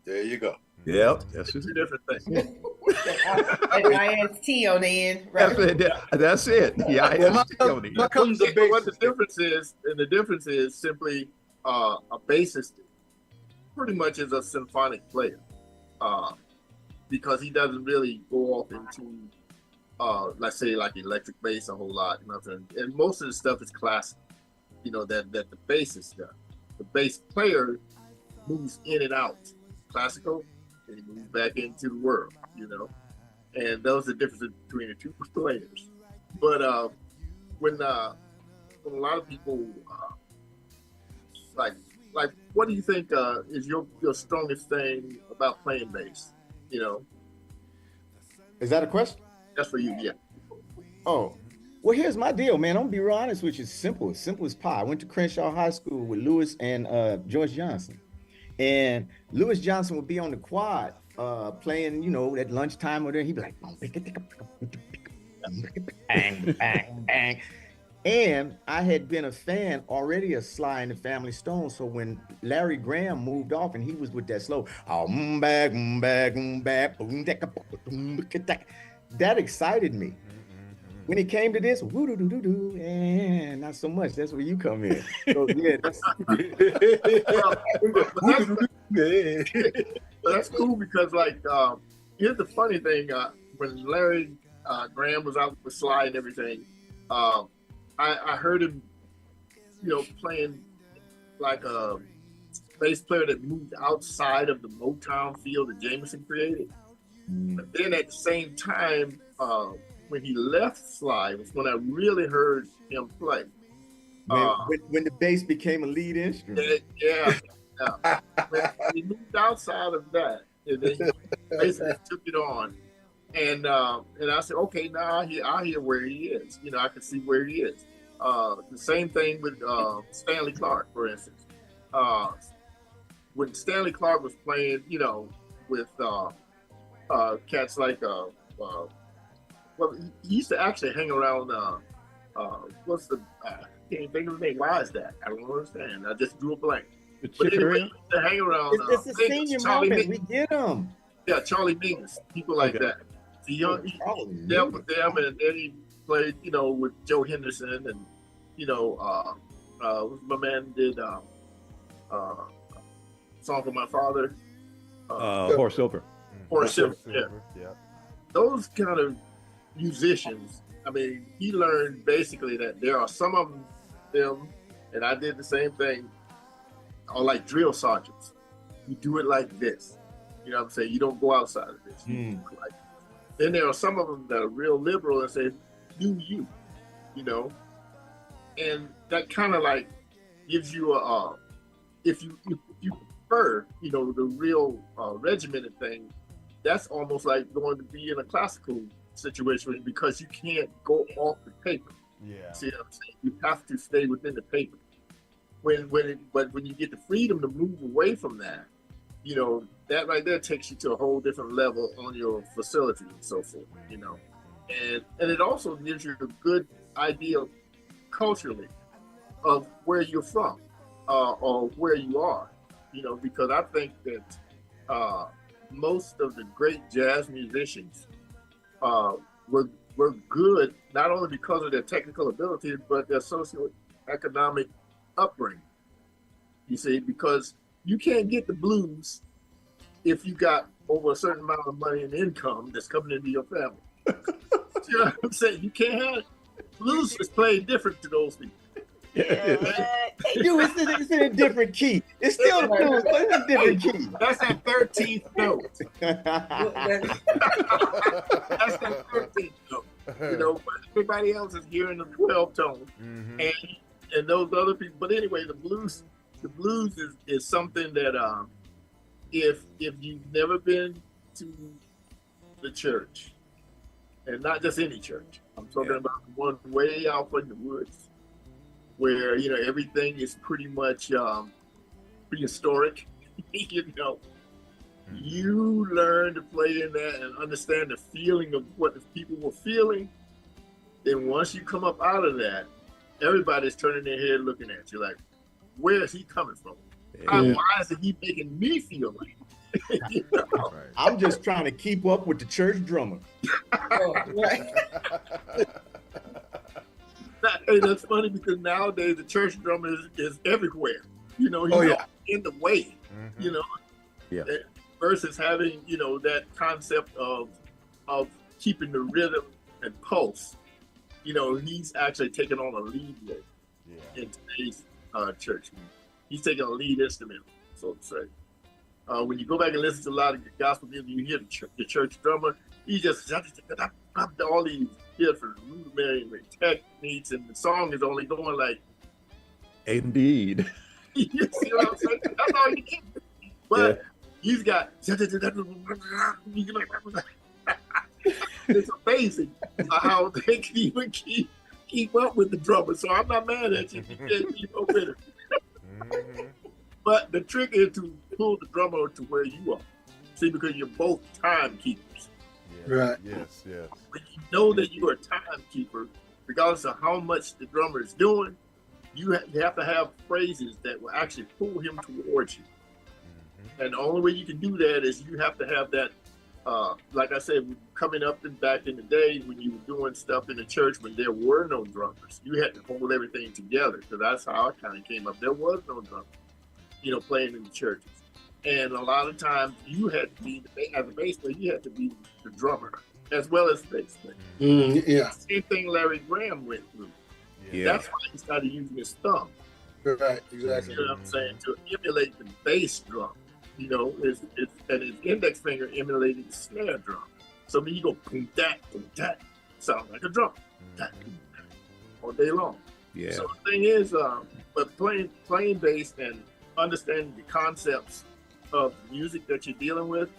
S10: There you go.
S8: Yep, that's
S9: two different things.
S13: IST on the end, right?
S8: That's it. Yeah,
S9: what the difference is simply a bassist pretty much is a symphonic player, because he doesn't really go off into let's say like electric bass a whole lot, nothing. And most of the stuff is classic, you know, that the bassist does. The bass player moves in and out, classical, and he moves back into the world, you know. And those are the differences between the two players. But when a lot of people like, what do you think is your strongest thing about playing bass? You know,
S11: is that a question?
S9: That's for you, yeah.
S11: Oh, well, here's my deal, man. I'm gonna be real honest with you. It's simple as pie. I went to Crenshaw High School with Lewis and George Johnson, and Lewis Johnson would be on the quad playing, you know, at lunchtime or there. He'd be like, bang, bang, bang. And I had been a fan already of Sly and the Family Stone. So when Larry Graham moved off and he was with that slow, that excited me. When he came to this, and not so much. That's where you come in. So yeah,
S9: that's cool because like here's the funny thing. When Larry Graham was out with Sly and everything, I heard him, you know, playing like a bass player that moved outside of the Motown field that Jameson created. But then at the same time, when he left Sly was when I really heard him play.
S11: When the bass became a lead instrument.
S9: Yeah. When he moved outside of that, and then he basically took it on. And I said, okay, now I hear where he is. You know, I can see where he is. The same thing with Stanley Clarke, for instance. When Stanley Clarke was playing, you know, with cats like, well, he used to actually hang around. What's the can't think of the name. Why is that? I don't understand. I just drew a blank.
S8: It's
S9: But anyway,
S8: Chicoria?
S9: to hang around.
S11: It's a
S9: Mingus,
S11: senior
S9: Charlie
S11: moment.
S9: Mingus.
S11: We get them.
S9: Yeah, Charlie Mingus, people like
S8: Okay.
S9: that. So he
S11: Charlie
S9: dealt
S11: Mingus.
S9: with them, and then he played, with Joe Henderson, and my man did song for my father.
S8: Horace Silver.
S9: Horace Silver, yeah.
S7: Yeah.
S9: Those kind of musicians, I mean, he learned basically that there are some of them, and I did the same thing, are like drill sergeants. You do it like this. You know what I'm saying? You don't go outside of this. You do it like this. Then there are some of them that are real liberal and say, do you, and that kind of like gives you if you prefer, the real regimented thing, that's almost like going to be in a classical situation because you can't go off the paper.
S7: Yeah.
S9: See what I'm saying? You have to stay within the paper. But when you get the freedom to move away from that, that right there takes you to a whole different level on your facility and so forth, and it also gives you a good idea culturally of where you're from or where you are, because I think that most of the great jazz musicians were good not only because of their technical abilities but their socioeconomic upbringing. You see, because you can't get the blues if you got over a certain amount of money and income that's coming into your family. You know what I'm saying? You can't have blues is played different to those people.
S11: It's in a different key. It's still the blues, but it's a different key.
S9: That's that 13th note. That's that 13th note. But everybody else is hearing the 12 tone, and those other people. But anyway, the blues is something that if you've never been to the church, and not just any church, I'm talking about one way out in the woods, where everything is pretty much prehistoric. You learn to play in that and understand the feeling of what the people were feeling. Then once you come up out of that, everybody's turning their head looking at you like, where is he coming from? Why is he making me feel like?
S11: I'm just trying to keep up with the church drummer.
S9: Hey, that's funny because nowadays the church drummer is everywhere. He's in the way. Versus having that concept of keeping the rhythm and pulse. He's actually taking on a lead role in today's church. He's taking a lead instrument, so to say. When you go back and listen to a lot of the gospel music, you hear the church drummer. He just all these different rudimentary techniques, and the song is only going like.
S8: Indeed.
S9: You see what I'm saying? That's all you get. But he's got. It's amazing how they can even keep up with the drummer. So I'm not mad at you if you can't keep up with it. But the trick is to pull the drummer to where you are. See, because you're both timekeepers.
S10: Right.
S7: Yes.
S9: When you know that you're a timekeeper, regardless of how much the drummer is doing, you have to have phrases that will actually pull him towards you. And the only way you can do that is you have to have that, like I said, coming up and back in the day when you were doing stuff in the church when there were no drummers, you had to hold everything together, because that's how I kind of came up. There was no drummer, playing in the churches. And a lot of times you had to be, as a bass player, you had to be the drummer as well as the bass player. Same thing Larry Graham went through. That's why he started using his thumb.
S10: Right, exactly.
S9: You know what I'm saying? To emulate the bass drum. And his index finger emulated the snare drum. So when you go boom that, sound like a drum. All day long.
S8: Yeah.
S9: So the thing is, but playing bass and understanding the concepts of music that you're dealing with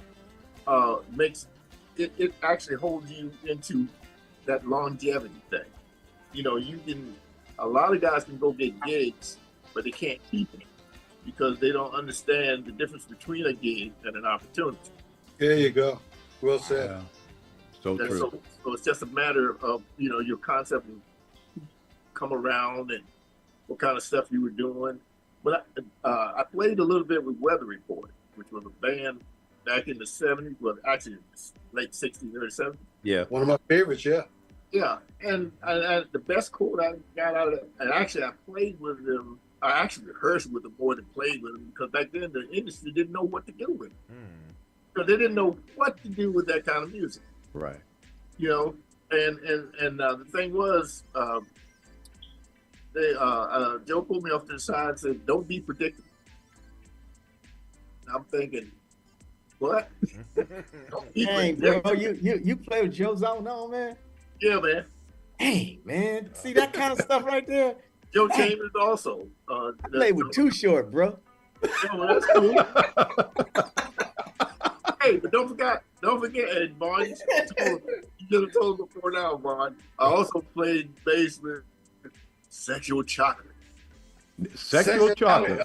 S9: makes it actually holds you into that longevity thing. A lot of guys can go get gigs, but they can't keep it because they don't understand the difference between a gig and an opportunity.
S10: There you go. Well said.
S8: Yeah. So true.
S9: So it's just a matter of, your concept will come around and what kind of stuff you were doing. But I played a little bit with Weather Report, which was a band back in the 70s, well, actually late 60s, early 70s.
S8: Yeah.
S10: One of my favorites, yeah.
S9: Yeah, and the best quote I got out of it, and actually I played with them, I actually rehearsed with them more than played with them, because back then the industry didn't know what to do with it. Because they didn't know what to do with that kind of music.
S8: Right.
S9: You know, and the thing was, Joe pulled me off to the side and said, "Don't be predictable." And I'm thinking, what? Don't be
S11: Dang,
S9: predictable.
S11: bro, you play with Joe Zone on, man?
S9: Yeah, man.
S11: Hey, man, see that kind of stuff right there?
S9: Joe Chambers also.
S11: I played with Too Short, bro.
S9: Oh, that's cool. Hey, but don't forget, and Vaughn, you should have told before now, Vaughn. I also played bass with Sexual Chocolate.
S8: Sexual Chocolate.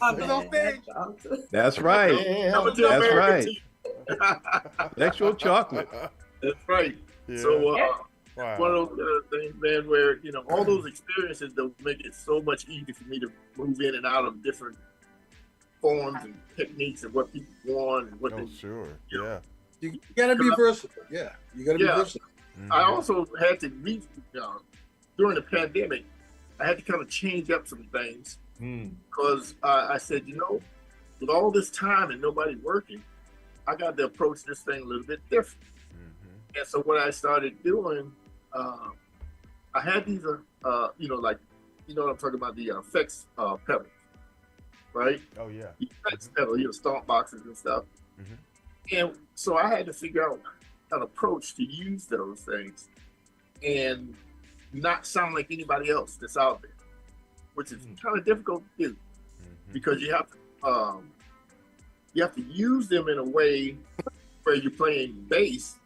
S8: That's right. That's right. Sexual Chocolate.
S9: That's right.
S7: Yeah.
S9: So,
S7: Wow.
S9: one of those things, man, where, you know, all those experiences, they'll make it so much easier for me to move in and out of different forms and techniques and what people want and what
S7: Oh,
S9: they
S7: sure. Yeah.
S10: You gotta be versatile. Yeah, you gotta be versatile.
S9: I also had to during the pandemic, I had to kind of change up some things because I said, you know, with all this time and nobody working, I got to approach this thing a little bit different. And so what I started doing, I had these, you know, like, you know what I'm talking about, the effects pedals, right?
S7: Oh, yeah.
S9: The effects pedal, you know, stomp boxes and stuff. And so I had to figure out an approach to use those things and not sound like anybody else that's out there, which is kind of difficult to do because you have to use them in a way where you're playing bass,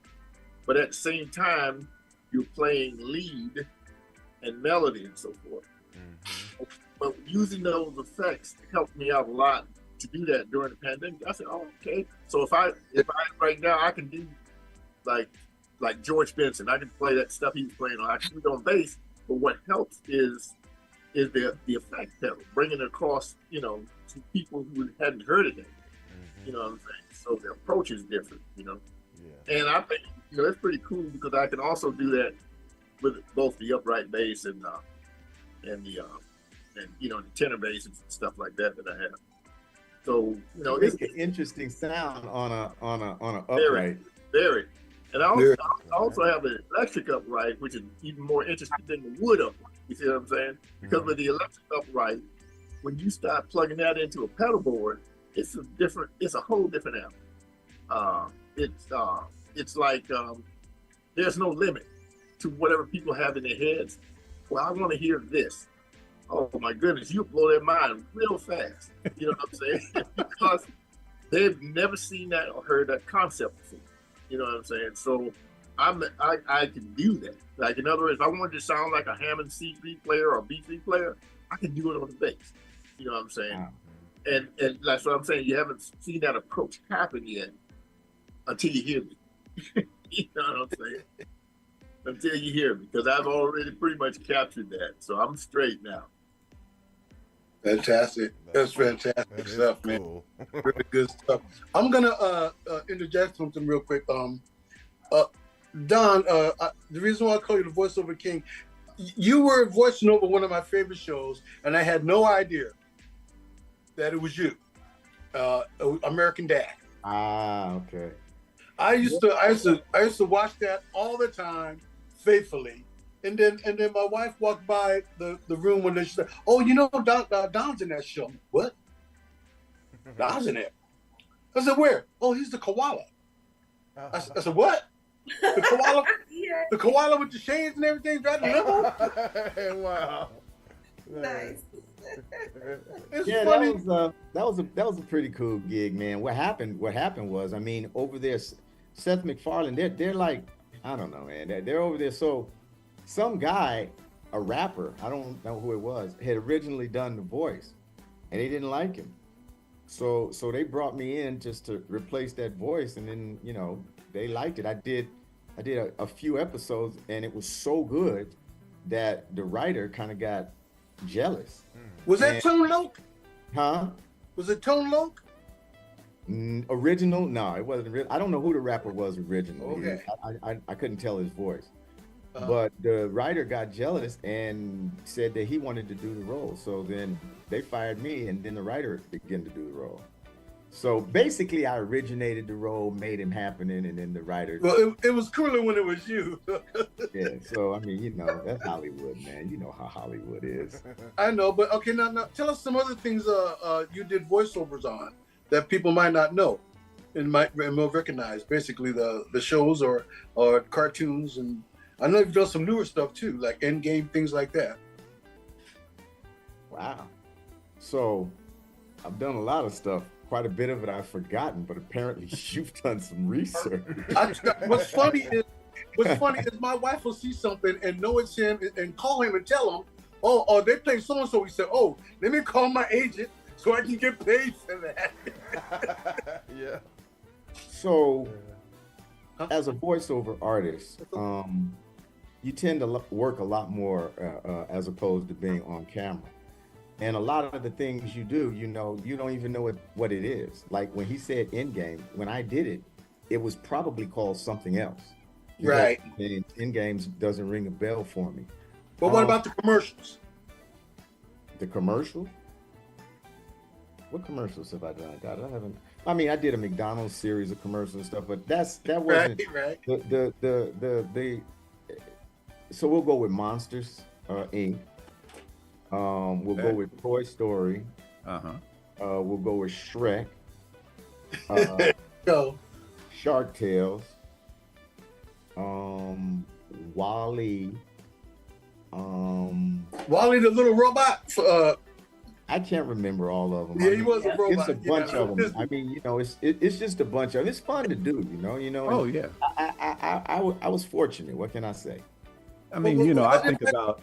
S9: but at the same time you're playing lead and melody and so forth. But using those effects helped me out a lot to do that during the pandemic. I said, oh, okay. So if I right now I can do like George Benson, I can play that stuff he was playing on. I can do it on bass, but what helps is the effect pedal, bringing it across, you know, to people who hadn't heard of it. You know what I'm saying? So the approach is different, you know. And I think, you know, it's pretty cool because I can also do that with both the upright bass and the you know, the tenor bass and stuff like that I have. So, you know,
S11: it's an interesting sound on a upright.
S9: Very. And I also have an electric upright, which is even more interesting than the wood upright. You see what I'm saying? Because with the electric upright, when you start plugging that into a pedal board, it's a whole different amp. It's like there's no limit to whatever people have in their heads. Well, I want to hear this. Oh my goodness, you blow their mind real fast. You know what I'm saying? Because they've never seen that or heard that concept before. You know what I'm saying? So I can do that. Like, in other words, if I wanted to sound like a Hammond C3 player or B3 player, I can do it on the bass. You know what I'm saying? Wow. And that's what I'm saying. You haven't seen that approach happen yet until you hear me. You know what I'm saying? Until you hear me, because I've already pretty much captured that. So I'm straight now.
S10: Fantastic. That's fantastic stuff, cool, man. Really good stuff. I'm gonna interject something real quick. Don, the reason why I call you the voiceover king, you were voicing over one of my favorite shows, and I had no idea that it was you, American Dad.
S11: Ah, okay.
S10: I used to watch that all the time, faithfully. And then my wife walked by the room when she said, "Oh, you know, Don's in that show." What? Don's in there. I said, "Where?" "Oh, he's the koala." I said, "What? The koala? The koala with the chains and everything, driving the limo?"
S7: Wow.
S13: Nice.
S11: Yeah, funny. that was a pretty cool gig, man. What happened was, I mean, over there, Seth MacFarlane, they're like, I don't know, man. They're over there. So some guy, a rapper, I don't know who it was, had originally done the voice, and they didn't like him. So they brought me in just to replace that voice, and then, you know, they liked it. I did a few episodes, and it was so good that the writer kind of got jealous.
S10: Was that Tone Loc?
S11: Huh?
S10: Was it Tone Loc?
S11: Original? No, it wasn't. I don't know who the rapper was originally.
S10: Okay.
S11: I couldn't tell his voice. But the writer got jealous and said that he wanted to do the role. So then they fired me, and then the writer began to do the role. So basically, I originated the role, made him happen, and then the writer.
S10: Well, it was cooler when it was you.
S11: Yeah. So I mean, that's Hollywood, man. You know how Hollywood is.
S10: I know, but okay, now tell us some other things you did voiceovers on that people might not know and might recognize. Basically, the shows or cartoons, and I know you've done some newer stuff too, like Endgame, things like that.
S11: Wow. So I've done a lot of stuff. Quite a bit of it I've forgotten, but apparently you've done some research.
S10: What's funny is my wife will see something and know it's him and call him and tell him, oh, they play so and so. He said, oh, let me call my agent so I can get paid for that.
S7: Yeah.
S11: So, as a voiceover artist, you tend to work a lot more as opposed to being on camera. And a lot of the things you do, you don't even know what it is. Like when he said Endgame, when I did it, it was probably called something else.
S10: Right.
S11: Endgames doesn't ring a bell for me.
S10: But what about the commercials?
S11: The commercials? What commercials have I done? God, I haven't. I mean, I did a McDonald's series of commercials and stuff, but that wasn't
S10: right.
S11: So we'll go with Monsters Inc. We'll go with Toy Story. We'll go with Shrek.
S10: Go.
S11: Shark Tales. Wall-E.
S10: Wall-E the little robot.
S11: I can't remember all of them.
S10: Yeah, he was a robot.
S11: It's a bunch of them. I mean, it's just a bunch of them. It's fun to do,
S8: Oh yeah.
S11: I was fortunate. What can I say?
S8: I mean, I think about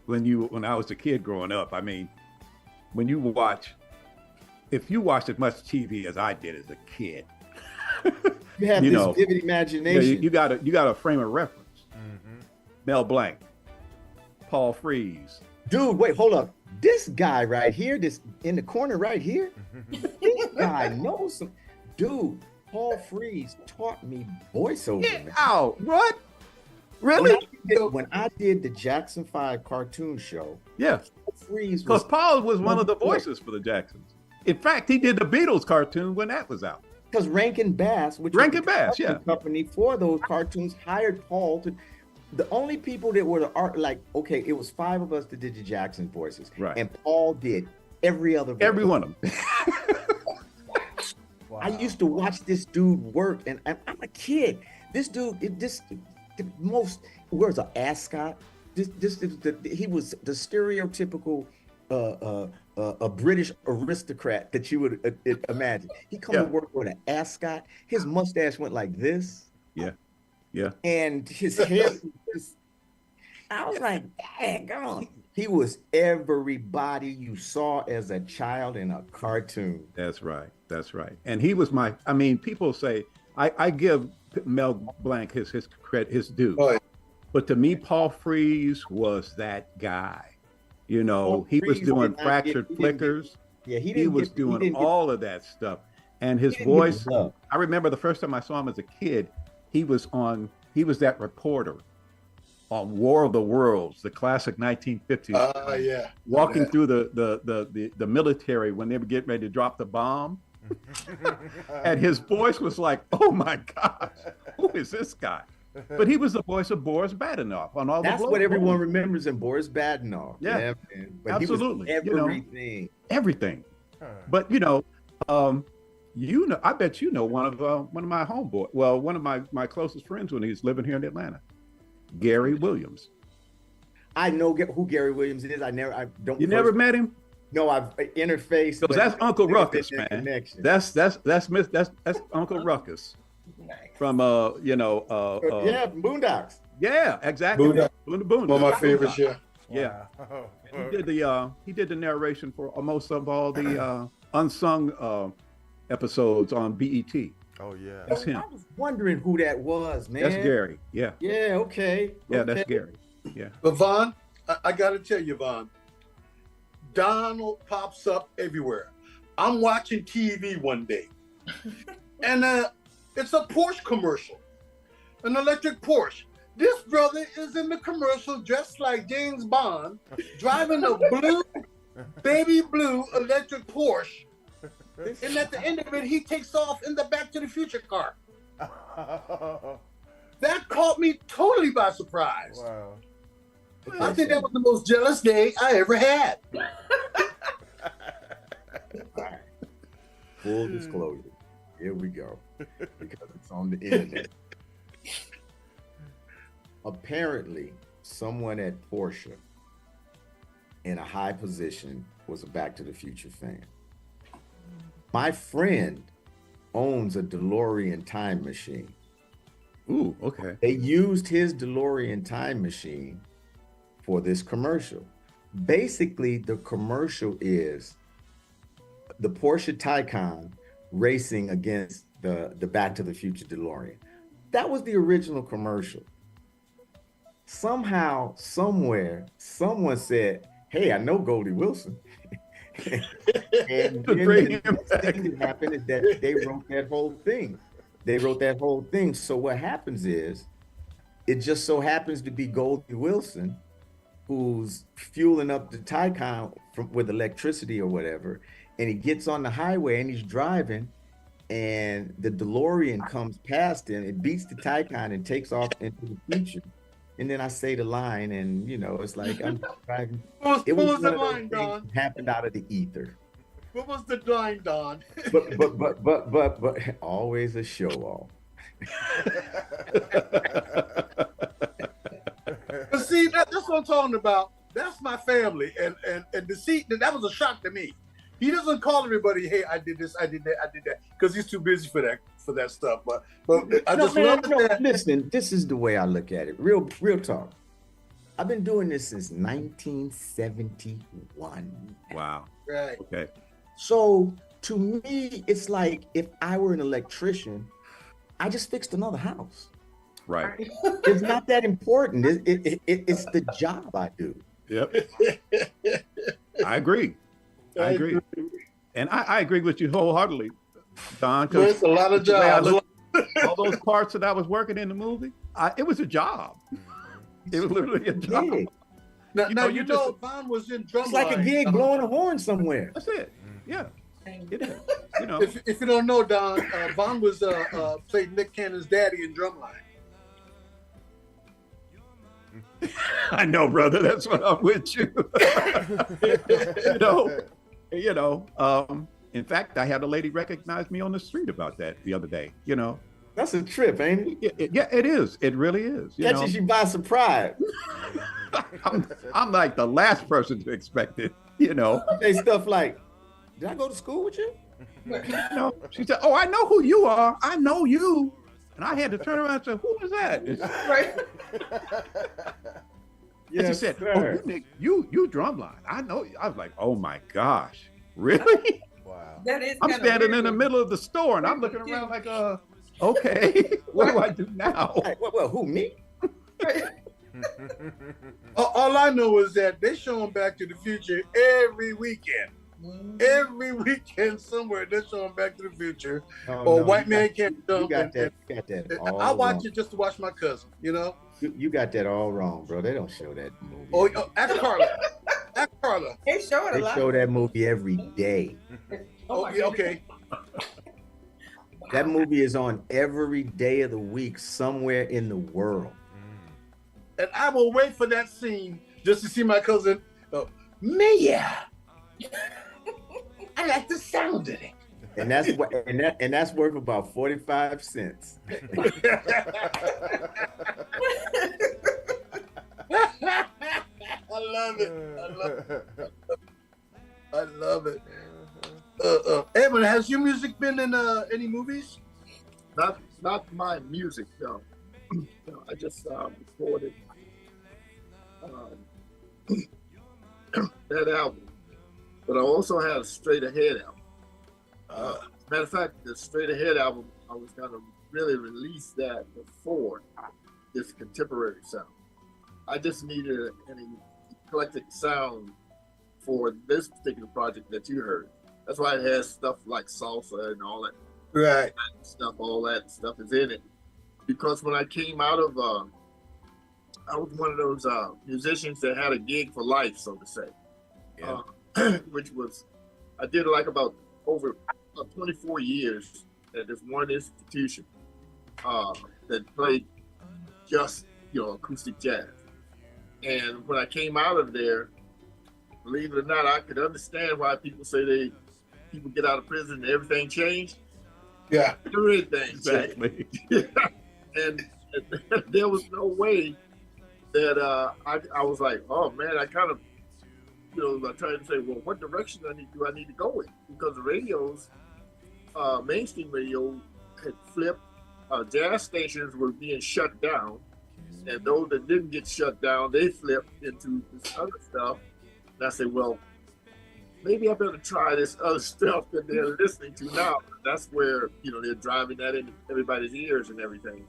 S8: when I was a kid growing up. I mean, if you watched as much TV as I did as a kid,
S11: you have this vivid imagination.
S8: You got a frame of reference. Mel Blanc, Paul Frees.
S11: Dude, wait, hold up. This guy right here, this in the corner right here, this guy knows some. Dude, Paul Frees taught me voiceover.
S8: Get out! What? Really?
S11: When I did the Jackson 5 cartoon show,
S8: yeah, because Paul was one of the voices for the Jacksons. In fact, he did the Beatles cartoon when that was out.
S11: Because Rankin Bass, which was the company for those cartoons, hired Paul to. The only people that were the art, it was 5 of us that did the Jackson voices,
S8: right?
S11: And Paul did every other voice.
S8: Every one of them.
S11: Wow. I used to watch this dude work, and I'm a kid. This dude, where's an ascot? He was the stereotypical a British aristocrat that you would imagine. He come to work with an ascot. His mustache went like this.
S8: Yeah.
S11: And his hair was I was like, dang, on. He was everybody you saw as a child in a cartoon.
S8: That's right. And he was people say, I give Mel Blanc his credit, his due. Oh, yeah. But to me, Paul Frees was that guy. He was doing fractured flickers.
S11: Yeah,
S8: he was doing all of that stuff. And his voice, I remember the first time I saw him as a kid, he was that reporter on War of the Worlds, the classic 1950s. Walking through the military when they were getting ready to drop the bomb. And his voice was like, oh my gosh, who is this guy? But he was the voice of Boris Badenov on all.
S11: That's what everyone remembers in Boris Badenov.
S8: Yeah,
S11: but
S8: absolutely.
S11: He was
S8: everything. But I bet one of my homeboys. Well, one of my closest friends when he's living here in Atlanta, Gary Williams.
S11: I know who Gary Williams is. I don't.
S8: You never met him?
S11: No, I've interfaced.
S8: Because that's Uncle Ruckus, man. That's Uncle Ruckus.
S13: Nice.
S8: From
S11: Boondocks.
S8: Yeah, exactly. Boondocks.
S10: One of my favorites.
S8: Yeah. He did the narration for most of all the unsung episodes on BET.
S7: Oh yeah,
S8: that's him.
S11: I was wondering who that was, man.
S8: That's Gary. Yeah.
S11: Yeah. Okay.
S8: Yeah, that's Gary. Yeah.
S10: But Vaughn, I got to tell you, Vaughn, Donald pops up everywhere. I'm watching TV one day, and it's a Porsche commercial, an electric Porsche. This brother is in the commercial dressed like James Bond, driving a blue, baby blue electric Porsche. And at the end of it, he takes off in the Back to the Future car. That caught me totally by surprise.
S7: Wow.
S10: I think that was the most jealous day I ever had.
S11: Full disclosure. Here we go. Because it's on the internet. Apparently, someone at Porsche in a high position was a Back to the Future fan. My friend owns a DeLorean time machine.
S8: Ooh, okay.
S11: They used his DeLorean time machine for this commercial. Basically, the commercial is the Porsche Taycan racing against the Back to the Future DeLorean. That was the original commercial. Somehow, somewhere, someone said, "Hey, I know Goldie Wilson." And the thing that happened is that they wrote that whole thing. So what happens is, it just so happens to be Goldie Wilson who's fueling up the Taycan with electricity or whatever, and he gets on the highway and he's driving, and the DeLorean comes past him. It beats the Taycan and takes off into the future. And then I say the line, and it's like I'm driving.
S10: What was the line, Don?
S11: Happened out of the ether.
S10: What was the line, Don?
S11: but always a show off.
S10: But see, that's what I'm talking about. That's my family, and deceit. That was a shock to me. He doesn't call everybody, "Hey, I did this, I did that, because he's too busy for that stuff. But I just love that.
S11: Listen, this is the way I look at it. Real talk. I've been doing this since 1971.
S8: Wow.
S10: Right.
S8: Okay.
S11: So to me, it's like if I were an electrician, I just fixed another house.
S8: Right.
S11: It's not that important. It's the job I do.
S8: Yep. I agree. And I agree with you wholeheartely, Don.
S10: There's a lot of jobs.
S8: All those parts that I was working in the movie, it was a job. It was literally a job.
S10: Yeah. Vaughn was in Drumline.
S11: It's like a gig blowing a horn somewhere.
S8: That's it. Yeah. It is.
S10: If you don't know, Don, Vaughn was played Nick Cannon's daddy in Drumline.
S8: I know, brother. That's what I'm with you. In fact, I had a lady recognize me on the street about that the other day.
S11: That's a trip, ain't it?
S8: Yeah, it is. It really is.
S11: Catches you by surprise.
S8: I'm like the last person to expect it.
S11: Say stuff like, "Did I go to school with you?"
S8: She said, "Oh, I know who you are. I know you." And I had to turn around and say, "Who is that?"
S13: Right.
S8: And she said, "Oh, you drumline. I know." I was like, "Oh my gosh, really?"
S7: Wow.
S13: That is.
S8: I'm standing in the middle of the store and I'm looking around like, okay, what do I do now?
S11: Well, who, me?
S10: All I know is that they show them Back to the Future every weekend. Every weekend somewhere they're showing Back to the Future. White Man Can't Jump.
S11: You got that all
S10: I watch
S11: wrong.
S10: it just to watch my cousin,
S11: You got that all wrong, bro. They don't show that movie.
S10: Ask Carla. Ask Carla.
S13: They show it a
S11: They
S13: lot.
S11: show that movie every day.
S10: Okay.
S11: That movie is on every day of the week somewhere in the world.
S10: And I will wait for that scene just to see my cousin. Mia. I like the sound of it.
S11: And that's what and that's worth about 45 cents.
S10: I love it. I love it. Edwin, has your music been in any movies?
S9: Not my music, no. I just recorded that album, but I also had a Straight Ahead album. Matter of fact, the Straight Ahead album, I was gonna really release that before this contemporary sound. I just needed an eclectic sound for this particular project that you heard. That's why it has stuff like salsa and all that
S10: Right.
S9: stuff. All that stuff is in it. Because when I came out of, I was one of those musicians that had a gig for life, so to say.
S8: Yeah.
S9: Which was, I did like about over 24 years at this one institution that played just, acoustic jazz. And when I came out of there, believe it or not, I could understand why people say people get out of prison and everything changed.
S10: Yeah.
S9: Everything
S8: Exactly.
S9: changed. and there was no way that I was like, oh man, I kind of, I tried to say, well, what direction do I need to go in? Because the radios, mainstream radio had flipped, jazz stations were being shut down, and those that didn't get shut down, they flipped into this other stuff. And I said, well, maybe I better try this other stuff that they're listening to now. That's where, they're driving that into everybody's ears and everything.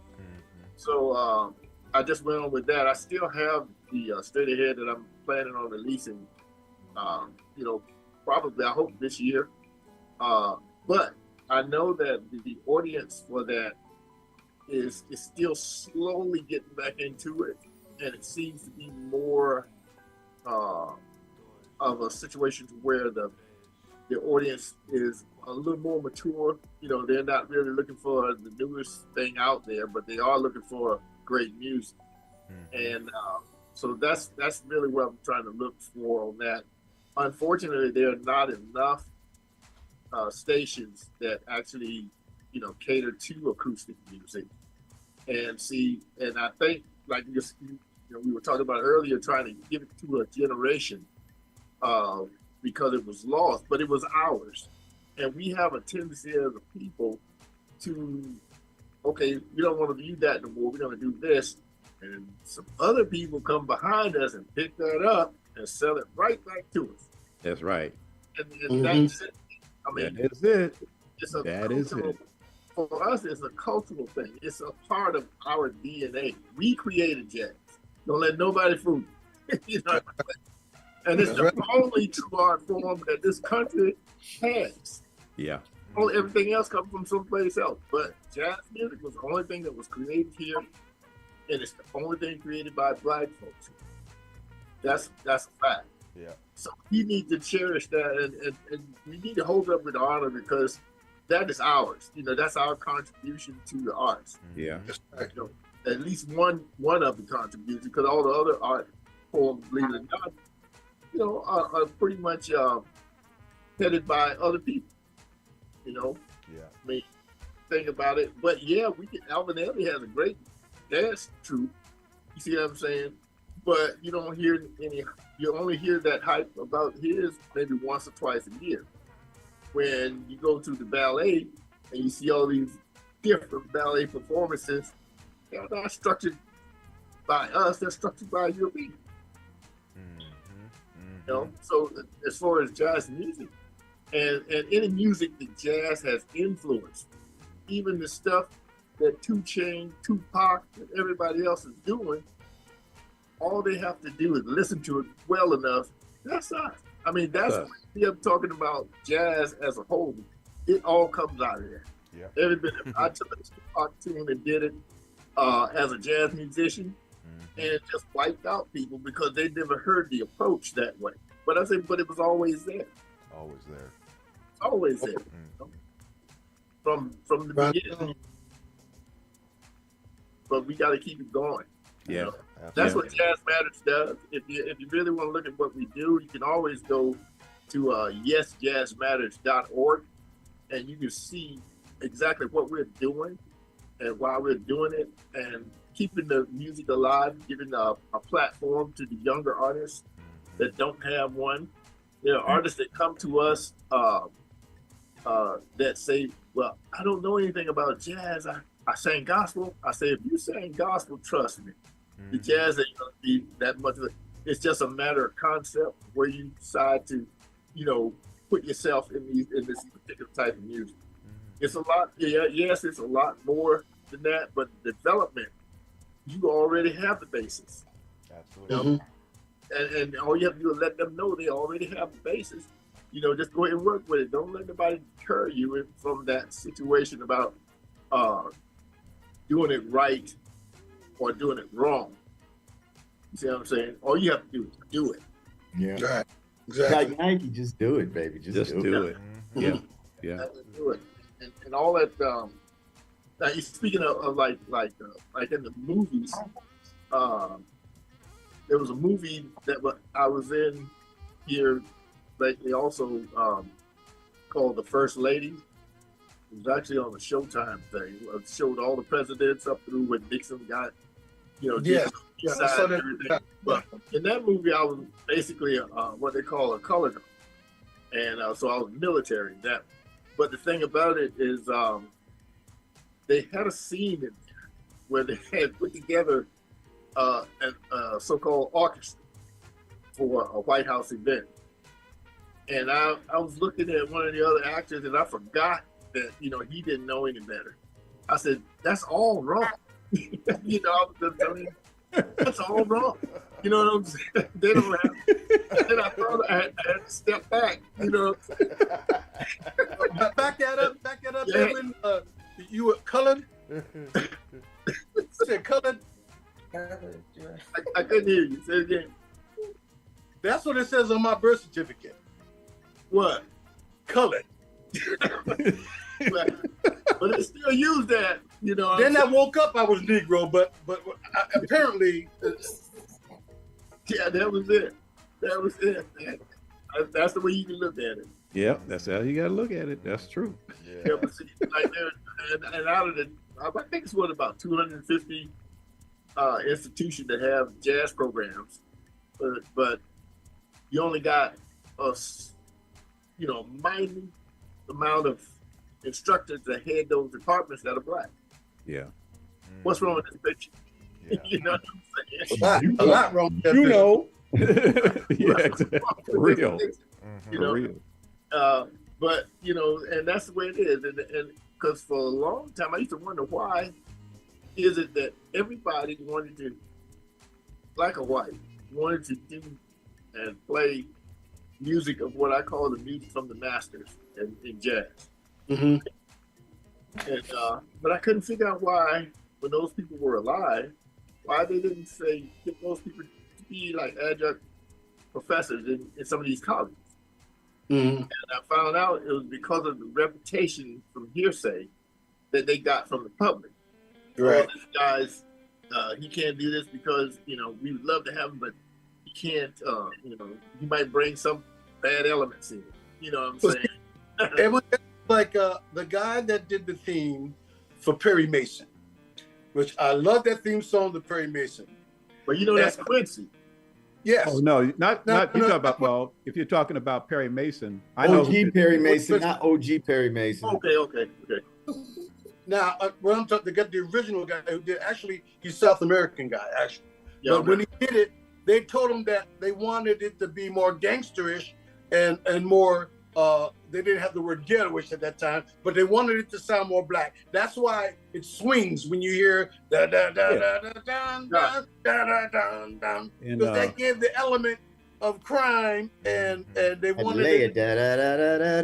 S9: So I just went on with that. I still have the straight ahead that I'm planning on releasing, probably, I hope this year. But I know that the audience for that is still slowly getting back into it. And it seems to be more of a situation where the audience is a little more mature. They're not really looking for the newest thing out there, but they are looking for great music. And so that's really what I'm trying to look for on that. Unfortunately, there are not enough stations that actually, cater to acoustic music. And I think, like we were talking about earlier, trying to give it to a generation because it was lost, but it was ours. And we have a tendency as a people to, okay, we don't want to do that no more. We're going to do this. And some other people come behind us and pick that up and sell it right back to us.
S8: That's right.
S9: And that's it. I mean,
S8: that is it.
S9: That is it. For us, it's a cultural thing. It's a part of our DNA. We created jazz. Don't let nobody fool you. And it's the only true art form that this country has.
S8: Yeah.
S9: Everything else comes from someplace else. But jazz music was the only thing that was created here, and it's the only thing created by Black folks. That's a fact.
S7: Yeah.
S9: So we need to cherish that, and we need to hold up with honor because that is ours. That's our contribution to the arts.
S8: Yeah.
S9: At least one of the contributions, because all the other art forms, believe it or not, are pretty much headed by other people.
S7: Yeah.
S9: I mean, think about it. But yeah, Alvin Ailey has a great dance troupe. You see what I'm saying? But you don't hear you only hear that hype about his maybe once or twice a year. When you go to the ballet and you see all these different ballet performances, they're not structured by us, they're structured by Europeans. So as far as jazz music and any music that jazz has influenced, even the stuff that 2 Chainz, Tupac, and everybody else is doing, all they have to do is listen to it well enough. That's us. I mean, that's what I'm talking about jazz as a whole. It all comes out of there.
S7: Yeah.
S9: Everybody, I took a Tupac tune and did it as a jazz musician, and it just wiped out people because they never heard the approach that way. But I said, but it was always there.
S7: Always there.
S9: Always there. From the beginning. But we got to keep it going.
S8: Yeah.
S9: That's what Jazz Matters does. If you really want to look at what we do, you can always go to yesjazzmatters.org, and you can see exactly what we're doing and why we're doing it, and keeping the music alive, giving a platform to the younger artists that don't have one. There are artists that come to us that say, well, I don't know anything about jazz. I sang gospel. I say, if you sang gospel, trust me, the jazz ain't going to be that much of it. It's just a matter of concept where you decide to, put yourself in this particular type of music. It's a lot. Yes, it's a lot more than that, but development, you already have the basis.
S7: Absolutely.
S9: and all you have to do is let them know they already have the basis. Just go ahead and work with it. Don't let anybody deter you from that situation about doing it right or doing it wrong. You see what I'm saying? All you have to do is do it.
S11: Yeah.
S10: Right. Exactly.
S11: Like Nike, just do it, baby. Just do it.
S8: Yeah. Yeah.
S9: Do it. And all that. Now, speaking of like in the movies, there was a movie that I was in here lately, also called The First Lady. It was actually on the Showtime thing. It showed all the presidents up through when Nixon got,
S10: Yes.
S9: and everything. But in that movie, I was basically what they call a color guard, and so I was military in that. But the thing about it is, they had a scene in there where they had put together a so-called orchestra for a White House event. And I was looking at one of the other actors, and I forgot that, he didn't know any better. I said, that's all wrong. I was just telling him, that's all wrong. You know what I'm saying? They don't have, and I thought I had to step back,
S10: Back that up,
S9: Yeah.
S10: Edwin. You were colored? Said colored?
S9: I couldn't hear you. Say it again.
S10: That's what it says on my birth certificate.
S9: What?
S10: Colored.
S9: But they still use that,
S10: Then I woke up, I was Negro, but apparently.
S9: Yeah, that was it. That was it, man. That's the way you can look at it.
S8: Yeah, that's how you got to look at it. That's true.
S9: Yeah, but see, like and out of I think it's about 250 institutions that have jazz programs, but you only got a minute amount of instructors that head those departments that are black.
S8: Yeah.
S9: What's wrong with this picture?
S7: Yeah.
S9: You know what I'm saying?
S10: A lot wrong with that picture.
S8: Yeah, exactly. For real.
S9: For real. But and that's the way it is, and because for a long time I used to wonder why is it that everybody wanted to, like a white, wanted to do and play music of what I call the music from the masters in jazz.
S10: Mm-hmm.
S9: And but I couldn't figure out why, when those people were alive, why they didn't get those people to be like adjunct professors in some of these colleges.
S10: Mm-hmm.
S9: And I found out it was because of the reputation from hearsay that they got from the public.
S10: Right.
S9: This guy's, he can't do this because, we would love to have him, but he can't, he might bring some bad elements in. You know what I'm saying?
S10: It was like the guy that did the theme for Perry Mason, which I love that theme song, the Perry Mason.
S9: But that's Quincy.
S10: Yes.
S8: Oh no, not you're talking about. Well, if you're talking about Perry Mason, I know
S11: OG Perry Mason, not OG Perry Mason.
S9: Okay.
S10: Now, when I'm talking, they got the original guy who did. Actually, he's South American guy. Actually,
S9: Yeah,
S10: but when he did it, they told him that they wanted it to be more gangsterish and more. They didn't have the word ghettoish at that time, but they wanted it to sound more black. That's why it swings when you hear da da da da da da da da da da, because that gave the element of crime, and they wanted it.
S11: Da da da da da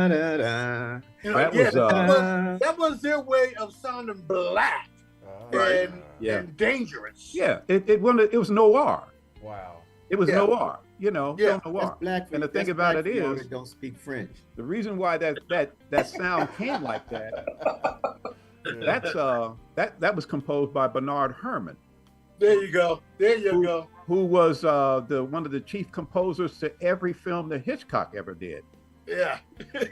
S11: da da.
S10: That was their way of sounding black and dangerous.
S8: Yeah, it was noir.
S7: Wow.
S8: It was noir. Noir.
S11: Black,
S8: and the thing about it is,
S11: don't speak French.
S8: The reason why that sound came like that, that was composed by Bernard Herrmann.
S10: There you go.
S8: Who was one of the chief composers to every film that Hitchcock ever did.
S10: Yeah.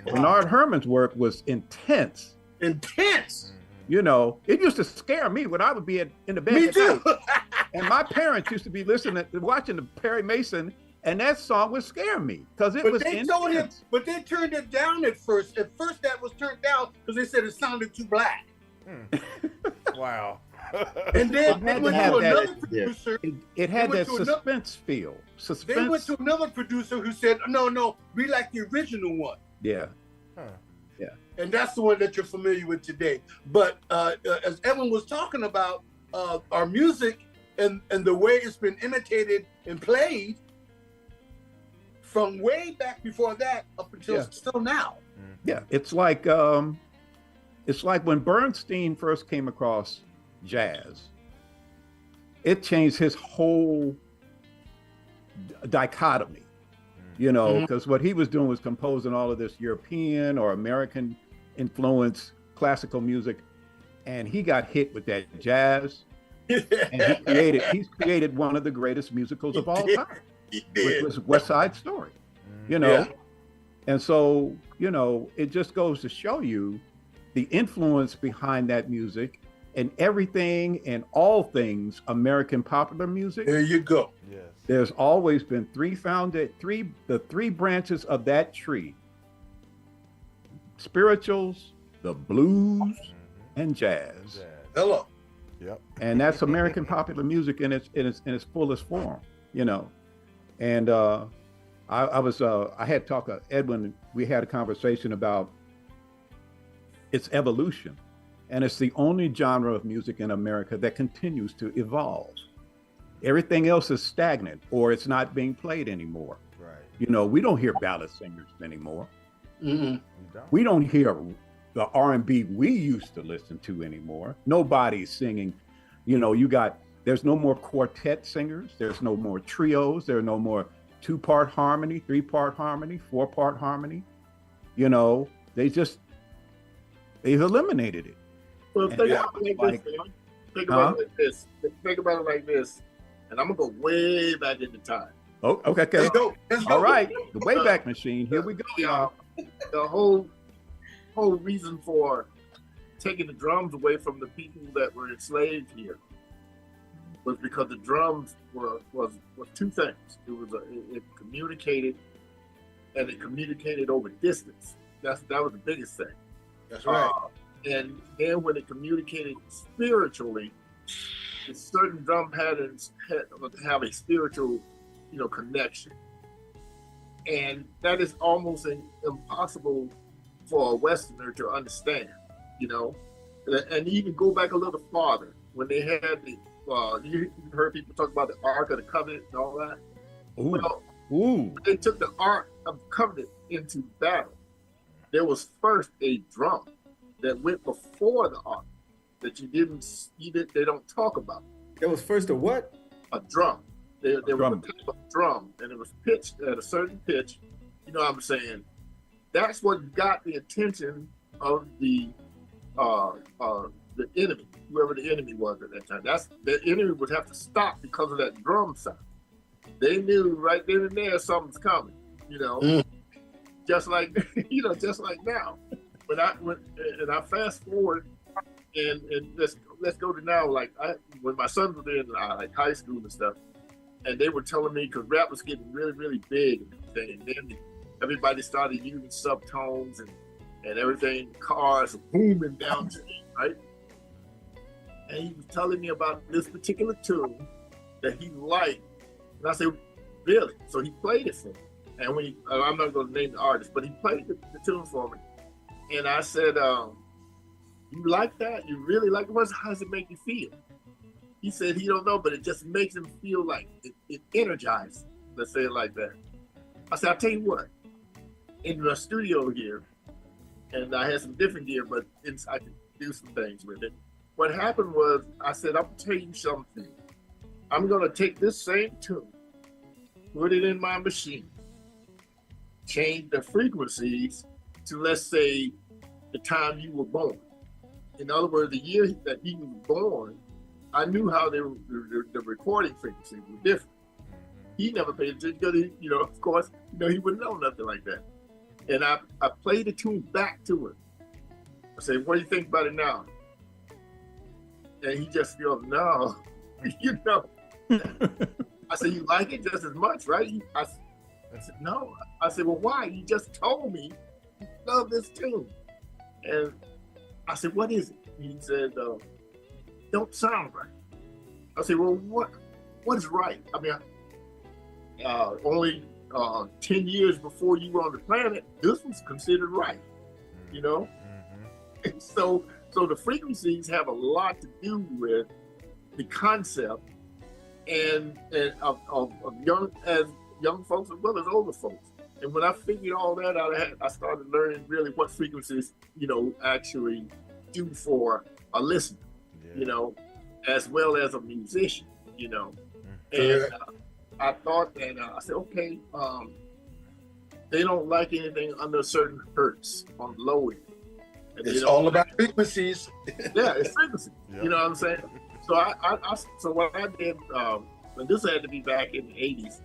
S8: Bernard Herrmann's work was intense.
S10: Intense.
S8: It used to scare me when I would be in the bed.
S10: Me too.
S8: And my parents used to be watching the Perry Mason, and that song would scare me because it was intense.
S10: But they turned it down at first. At first, that was turned down because they said it sounded too black.
S7: Wow.
S10: And then they went to another producer.
S8: It had that suspense feel.
S10: They went to another producer who said, no, we like the original one.
S8: Yeah.
S10: Yeah. And that's the one that you're familiar with today. But as Edwin was talking about, our music and the way it's been imitated and played from way back before that up until still now.
S8: Yeah, it's like when Bernstein first came across jazz, it changed his whole dichotomy, you know, because what he was doing was composing all of this European or American influenced classical music, and he got hit with that jazz, and he's created one of the greatest musicals of all time, which was West Side Story, you know. And so, you know, it just goes to show you the influence behind that music and everything and all things American popular music.
S10: There you go.
S7: Yes.
S8: There's always been the three branches of that tree: spirituals, the blues, and jazz.
S10: Hello.
S7: Yep.
S8: And that's American popular music in its fullest form, you know. And I had talked to Edwin. We had a conversation about its evolution, and it's the only genre of music in America that continues to evolve. Everything else is stagnant, or it's not being played anymore.
S7: Right.
S8: You know, we don't hear ballad singers anymore.
S10: Mm-mm.
S8: We don't hear the R&B we used to listen to anymore. Nobody's singing. You know, there's no more quartet singers. There's no more trios. There are no more 2-part harmony, 3-part harmony, 4-part harmony. You know, they've eliminated it.
S9: Well, think about it like this. Think about it like this. Think about it like this. And I'm gonna go way back in the time.
S8: Oh, okay.
S10: Let's go.
S8: All right, the Wayback Machine. Here we go, y'all.
S9: The whole reason for taking the drums away from the people that were enslaved here was because the drums was two things. It communicated, and it communicated over distance. That was the biggest thing.
S10: That's right.
S9: And then when it communicated spiritually, certain drum patterns have a spiritual, connection, and that is almost impossible for a Westerner to understand. And even go back a little farther when they had you heard people talk about the Ark of the Covenant and all that. Well, they took the Ark of the Covenant into battle. There was first a drum that went before the Ark that they don't talk about.
S11: There was first a what?
S9: A drum. They were a drum, and it was pitched at a certain pitch. You know what I'm saying? That's what got the attention of the enemy, whoever the enemy was at that time. The enemy would have to stop because of that drum sound. They knew right then and there something's coming. Just like just like now. When I fast forward and let's go to now. Like when my son was in like high school and stuff, and they were telling me because rap was getting really really big and then everybody started using subtones and everything, cars booming down to me, right? And he was telling me about this particular tune that he liked, and I said, really? So he played it for me. And when I'm not going to name the artist, but he played the tune for me. And I said, you like that? You really like it? How does it make you feel? He said he don't know, but it just makes him feel like it energizes. Let's say it like that. I said, I'll tell you what. In the studio here, and I had some different gear, but I could do some things with it. What happened was, I said, I'm going to tell you something. I'm going to take this same tune, put it in my machine, change the frequencies to, let's say, the time you were born. In other words, the year that he was born, I knew how the recording frequencies were different. He never paid attention because, of course, he wouldn't know nothing like that. And I played the tune back to him. I said, what do you think about it now? And he just goes, no, I said, you like it just as much, right? I said, no. I said, well, why? You just told me you love this tune. And I said, what is it? He said, don't sound right. I said, well, what is right? I mean, only 10 years before you were on the planet, this was considered right, And so the frequencies have a lot to do with the concept of young folks as well as older folks. And when I figured all that out, I started learning really what frequencies, actually do for a listener, as well as a musician, And I thought that, I said, okay, they don't like anything under a certain hertz on the low end.
S10: It's all about frequencies.
S9: Yeah, it's frequency.
S7: Yep.
S9: You know what I'm saying? So what I did, when this had to be back in the 80s,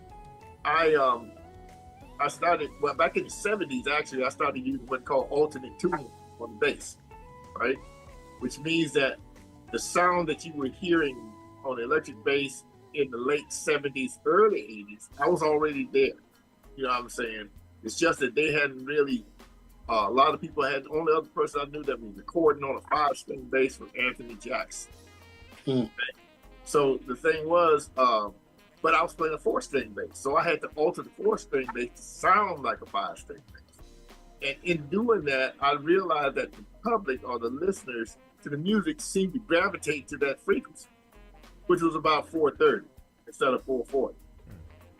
S9: I started, back in the 70s, actually, I started using what's called alternate tuning on the bass, right? Which means that the sound that you were hearing on electric bass in the late 70s, early 80s, I was already there. You know what I'm saying? It's just that they hadn't really, a lot of people had, the only other person I knew that was recording on a 5-string bass was Anthony Jackson. Okay? So the thing was, but I was playing a 4-string bass. So I had to alter the 4-string bass to sound like a 5-string bass. And in doing that, I realized that the public or the listeners to the music seemed to gravitate to that frequency, which was about 430 instead of 440.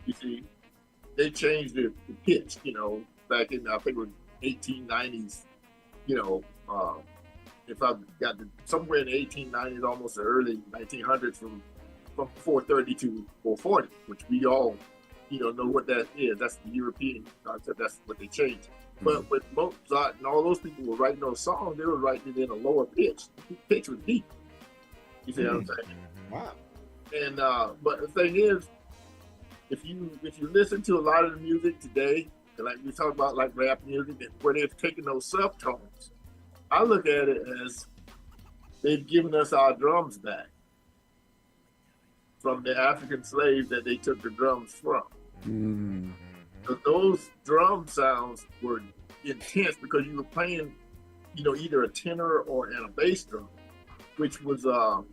S9: You see, they changed the pitch, back in, I think it was 1890s, if I got somewhere in the 1890s, almost the early 1900s, from 430 to 440, which we all, know what that is. That's the European concept. That's what they changed. But with Mozart and all those people were writing those songs, they were writing it in a lower pitch. The pitch was deep. You see what I'm saying?
S11: Wow.
S9: And but the thing is, if you listen to a lot of the music today, like we talk about like rap music, where they've taken those subtones, I look at it as they've given us our drums back from the African slaves that they took the drums from. So those drum sounds were intense because you were playing, either a tenor or a bass drum, which was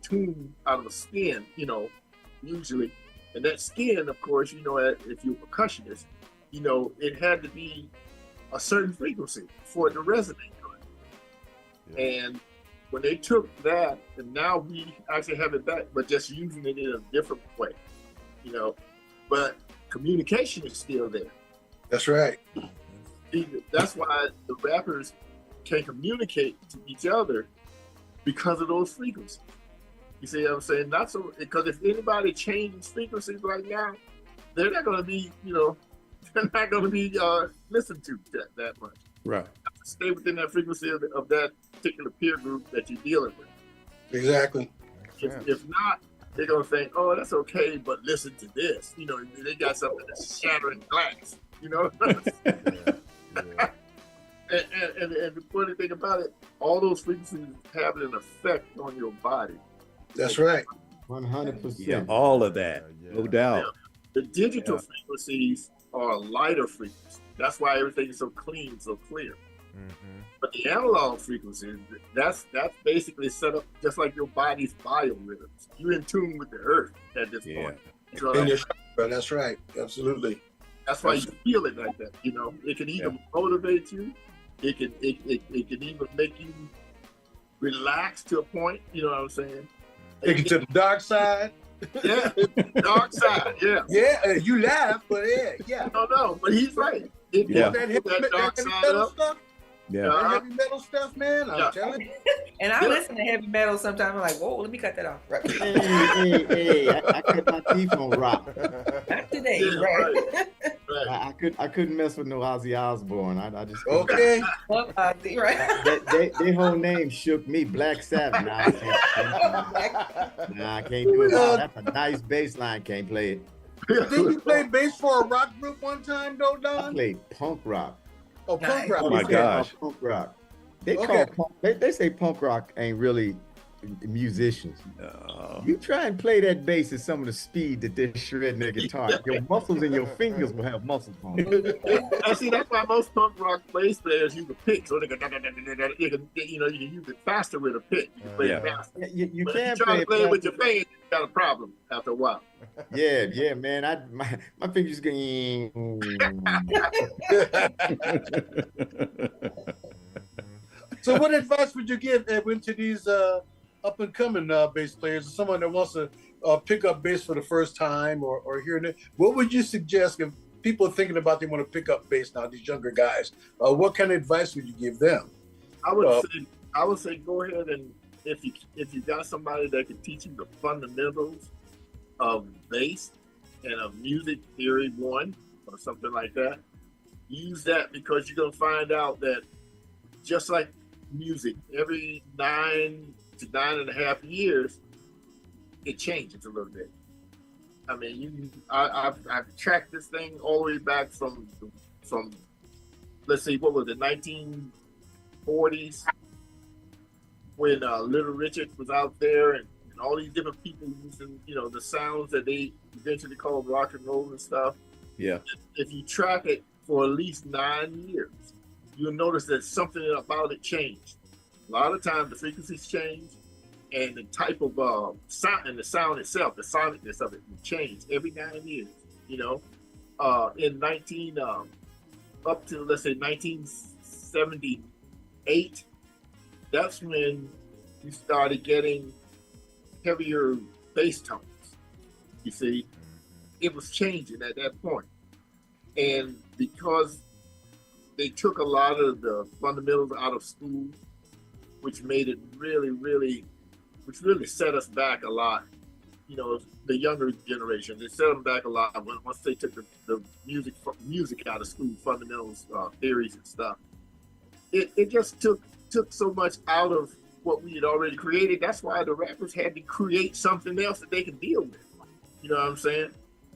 S9: tuned out of a skin, usually. And that skin, of course, if you're a percussionist, it had to be a certain frequency for it to resonate. Yeah. And when they took that, and now we actually have it back, but just using it in a different way, but communication is still there.
S10: That's right.
S9: That's why the rappers can communicate to each other because of those frequencies. You see what I'm saying? Not so, because if anybody changes frequencies right now, they're not going to be, they're not going to be listened to that much.
S8: Right.
S9: You have to stay within that frequency of that particular peer group that you're dealing with.
S10: Exactly.
S9: If not, they're going to think, oh, that's okay, but listen to this. They got something that's shattering glass,
S7: Yeah.
S9: And the funny thing about it, all those frequencies have an effect on your body.
S10: That's right.
S11: 100%.
S8: Yeah, all of that, no doubt.
S9: The digital frequencies are lighter frequencies. That's why everything is so clean, so clear. But the analog frequencies, that's basically set up just like your body's biorhythms. You're in tune with the earth at this point.
S10: That's right. Absolutely.
S9: That's why you feel it like that. It can either motivate you, it can even make you relax to a point. You know what I'm saying?
S10: Take it to the dark side.
S9: Yeah, dark side. Yeah.
S10: Yeah, you laugh, but yeah.
S9: No, but he's right. That dark side up.
S10: Stuff.
S8: Yeah.
S10: That heavy metal stuff, man. I'm telling you.
S13: And I listen to heavy metal sometimes. I'm like, whoa, let me cut that off. Right.
S11: Hey, I cut my teeth on rock.
S13: Not today, right?
S11: I couldn't mess with no Ozzy Osbourne. I just
S10: okay.
S13: Ozzy, right?
S11: Their whole name shook me. Black Sabbath. Nah, I can't do it. That's a nice bass line. Can't play it.
S10: Did you play bass for a rock group one time, though, Don?
S11: I played punk rock.
S10: Oh, punk rock.
S8: Oh my gosh.
S11: Punk rock. They say punk rock ain't really musicians. You try and play that bass at some of the speed that they're shredding their guitar. Your muscles in your fingers will have muscle tone.
S9: I see. That's why most punk rock bass players use a pick, so they can, you can use it faster with a pick. You can play it faster.
S11: You
S9: but
S11: can
S9: if you try to play it with your fingers, you got a problem after a while.
S11: Yeah, man. My fingers going.
S10: So, what advice would you give, Edwin, to these up and coming bass players, or someone that wants to pick up bass for the first time or hearing it, what would you suggest if people are thinking about they want to pick up bass now, these younger guys? What kind of advice would you give them?
S9: I would say go ahead and if you got somebody that can teach you the fundamentals of bass and of music theory 1 or something like that, use that, because you're gonna find out that just like music, every 9 to 9.5 years, it changes a little bit. I mean, I've tracked this thing all the way back from let's see, what was it, 1940s, when Little Richard was out there and all these different people using, the sounds that they eventually called rock and roll and stuff.
S8: Yeah.
S9: If you track it for at least 9 years, you'll notice that something about it changed. A lot of times the frequencies change, and the type of sound and the sound itself, the sonicness of it will change every 9 years. In up to, let's say, 1978, that's when you started getting heavier bass tones. You see, it was changing at that point. And because they took a lot of the fundamentals out of school, which made it really set us back a lot. The younger generation, they set them back a lot once they took the music out of school, fundamentals, theories and stuff. It just took so much out of what we had already created. That's why the rappers had to create something else that they could deal with. You know what I'm saying?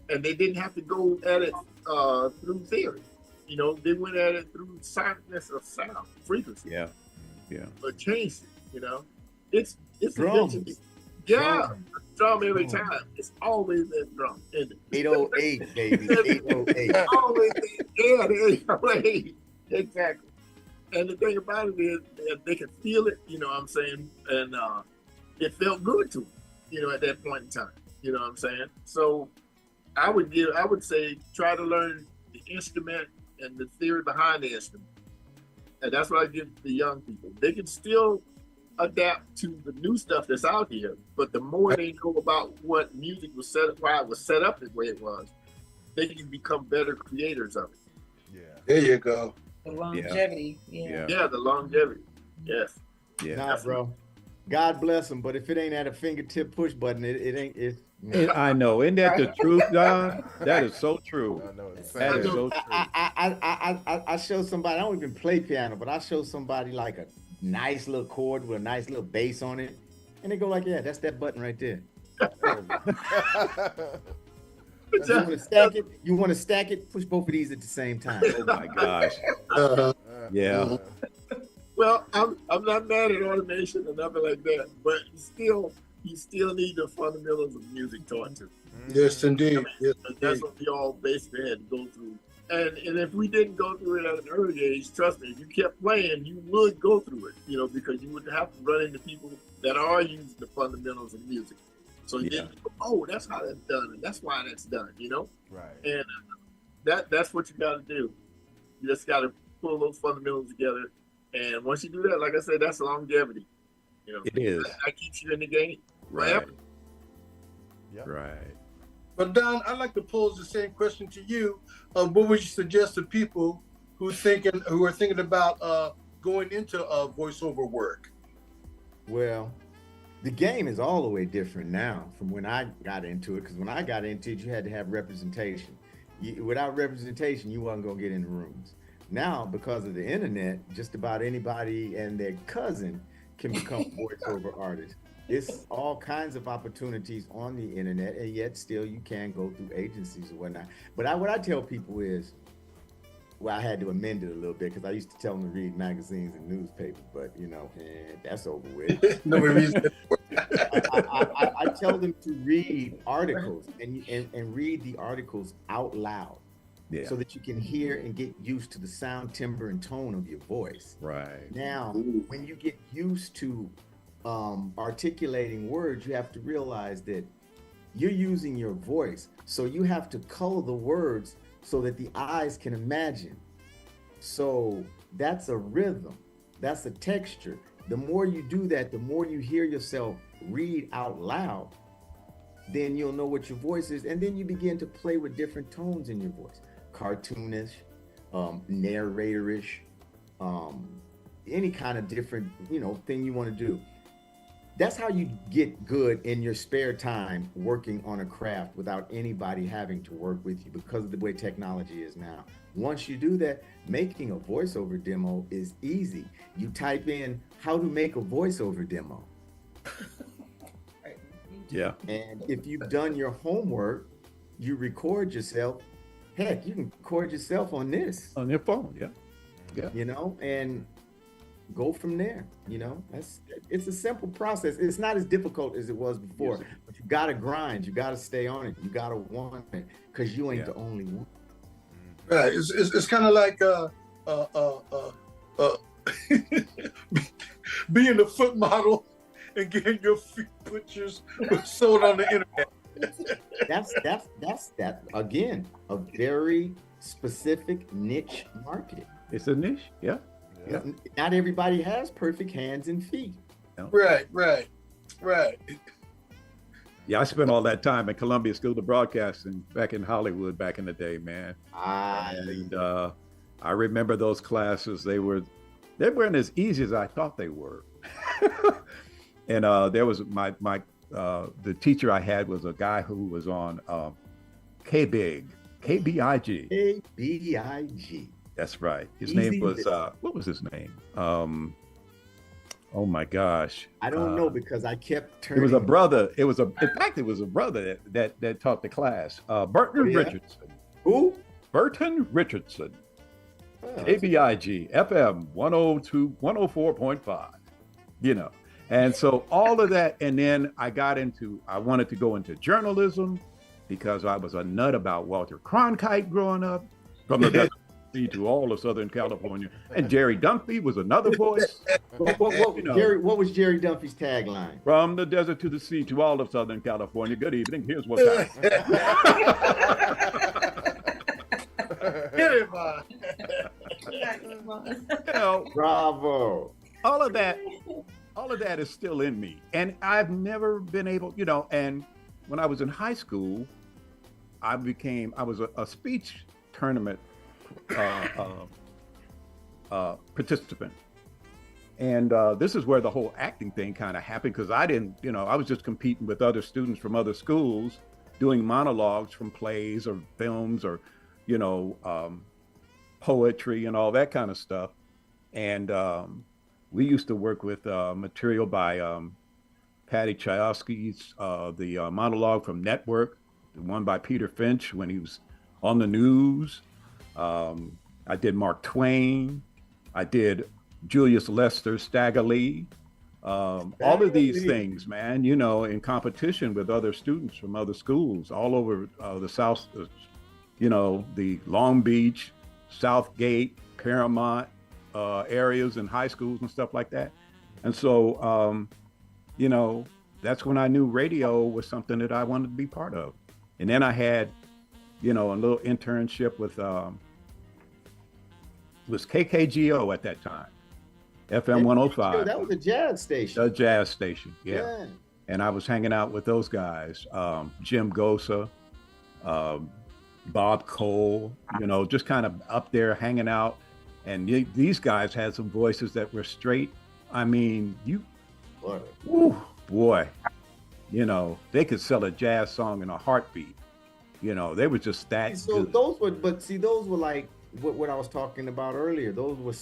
S9: And they didn't have to go at it through theory. They went at it through sonicness of sound, frequency.
S8: Yeah.
S9: But changed it. It's
S11: Drums.
S9: Yeah, drum every time. It's always that drum.
S11: 808, baby. 808.
S9: Always the 808. Exactly. And the thing about it is that they can feel it, you know what I'm saying? And it felt good to them, at that point in time. You know what I'm saying? So I would say try to learn the instrument and the theory behind the instrument. And that's what I give the young people. They can still adapt to the new stuff that's out here, but the more they know about what music was why it was set up the way it was, they can become better creators of it.
S10: Yeah. There you go.
S13: The longevity.
S9: Yeah, the longevity. Yes.
S8: Yeah.
S11: Nah, bro. God bless them, but if it ain't at a fingertip push button, it ain't.
S8: I know. Isn't that the truth, Don? That is so true.
S7: I know.
S8: That is so true.
S11: I show somebody, I don't even play piano, but I show somebody like a nice little chord with a nice little bass on it, and they go like, yeah, that's that button right there. You want to stack it, push both of these at the same time.
S8: Oh my gosh. Yeah.
S9: Well, I'm not mad at automation or nothing like that, but you still need the fundamentals of music taught to.
S10: Yes, indeed. Yes,
S9: that's what we all basically had to go through. And if we didn't go through it at an early age, trust me, if you kept playing, you would go through it, because you would have to run into people that are using the fundamentals of music. So you didn't go, oh, that's how that's done, and that's why that's done,
S7: Right.
S9: And that's what you got to do. You just got to pull those fundamentals together. And once you do that, like I said, that's longevity.
S8: It is.
S9: That keeps you in the game.
S8: Right.
S7: Yep.
S8: Right.
S10: But Don, I'd like to pose the same question to you. What would you suggest to people who are thinking about going into voiceover work?
S11: Well, the game is all the way different now from when I got into it, because when I got into it, you had to have representation. Without representation, you wasn't going to get in the rooms. Now, because of the internet, just about anybody and their cousin can become a voiceover artist. It's all kinds of opportunities on the internet, and yet still you can go through agencies or whatnot. But what I tell people is, well, I had to amend it a little bit because I used to tell them to read magazines and newspapers, but that's over with.
S10: Nobody reads it.
S11: I tell them to read articles and read the articles out loud.
S8: Yeah.
S11: So that you can hear and get used to the sound, timbre, and tone of your voice.
S8: Right.
S11: Now, when you get used to articulating words, you have to realize that you're using your voice. So you have to color the words so that the eyes can imagine. So that's a rhythm, that's a texture, The more you do that, the more you hear yourself read out loud, then you'll know what your voice is. And then you begin to play with different tones in your voice. Cartoonish, narratorish, any kind of different, thing you want to do. That's how you get good in your spare time working on a craft without anybody having to work with you, because of the way technology is now. Once you do that, making a voiceover demo is easy. You type in how to make a voiceover demo.
S8: Yeah.
S11: And if you've done your homework, you record yourself. Heck, you can record yourself on this.
S8: On your phone, yeah.
S11: And go from there. It's a simple process. It's not as difficult as it was before, but you gotta grind. You gotta stay on it. You gotta want it, because you ain't the only one.
S10: Right. It's kind of like being a foot model and getting your feet pictures sold on the internet.
S11: That's that again, a very specific niche market.
S8: It's a niche, yeah.
S11: Not everybody has perfect hands and feet.
S8: No.
S10: Right.
S8: Yeah, I spent all that time at Columbia School of Broadcasting back in Hollywood back in the day, man. And I remember those classes. They weren't as easy as I thought they were. And there was the teacher I had was a guy who was on KBIG. KBIG. That's right. His name was what was his name? Oh my gosh.
S11: I don't know, because I kept turning.
S8: It was a brother. In fact, it was a brother that taught the class. Burton Richardson.
S11: Who?
S8: Burton Richardson. KBIG FM 104.5. And so all of that, and then I wanted to go into journalism because I was a nut about Walter Cronkite growing up from the desert to all of Southern California. And Jerry Dunphy was another voice.
S11: What was Jerry Dunphy's tagline?
S8: From the desert to the sea to all of Southern California. Good evening. Here's what's happening.
S10: Get it, man.
S11: Bravo.
S8: All of that is still in me. And I've never been able, and when I was in high school, I was a speech tournament participant. And this is where the whole acting thing kind of happened, because I was just competing with other students from other schools doing monologues from plays or films or, poetry and all that kind of stuff. And we used to work with material by Patty Chayefsky's the monologue from Network, the one by Peter Finch when he was on the news. I did Mark Twain. I did Julius Lester's Stagger Lee. All of these things, man, in competition with other students from other schools all over the South, the Long Beach, Southgate, Paramount areas and high schools and stuff like that. And so, that's when I knew radio was something that I wanted to be part of. And then I had, a little internship with, it was KKGO at that time, FM 105.
S11: That was a jazz station.
S8: A jazz station, yeah. And I was hanging out with those guys, Jim Gosa, Bob Cole, just kind of up there hanging out. And these guys had some voices that were straight. I mean, boy, they could sell a jazz song in a heartbeat. They were just that good.
S11: Those were like what I was talking about earlier. Those were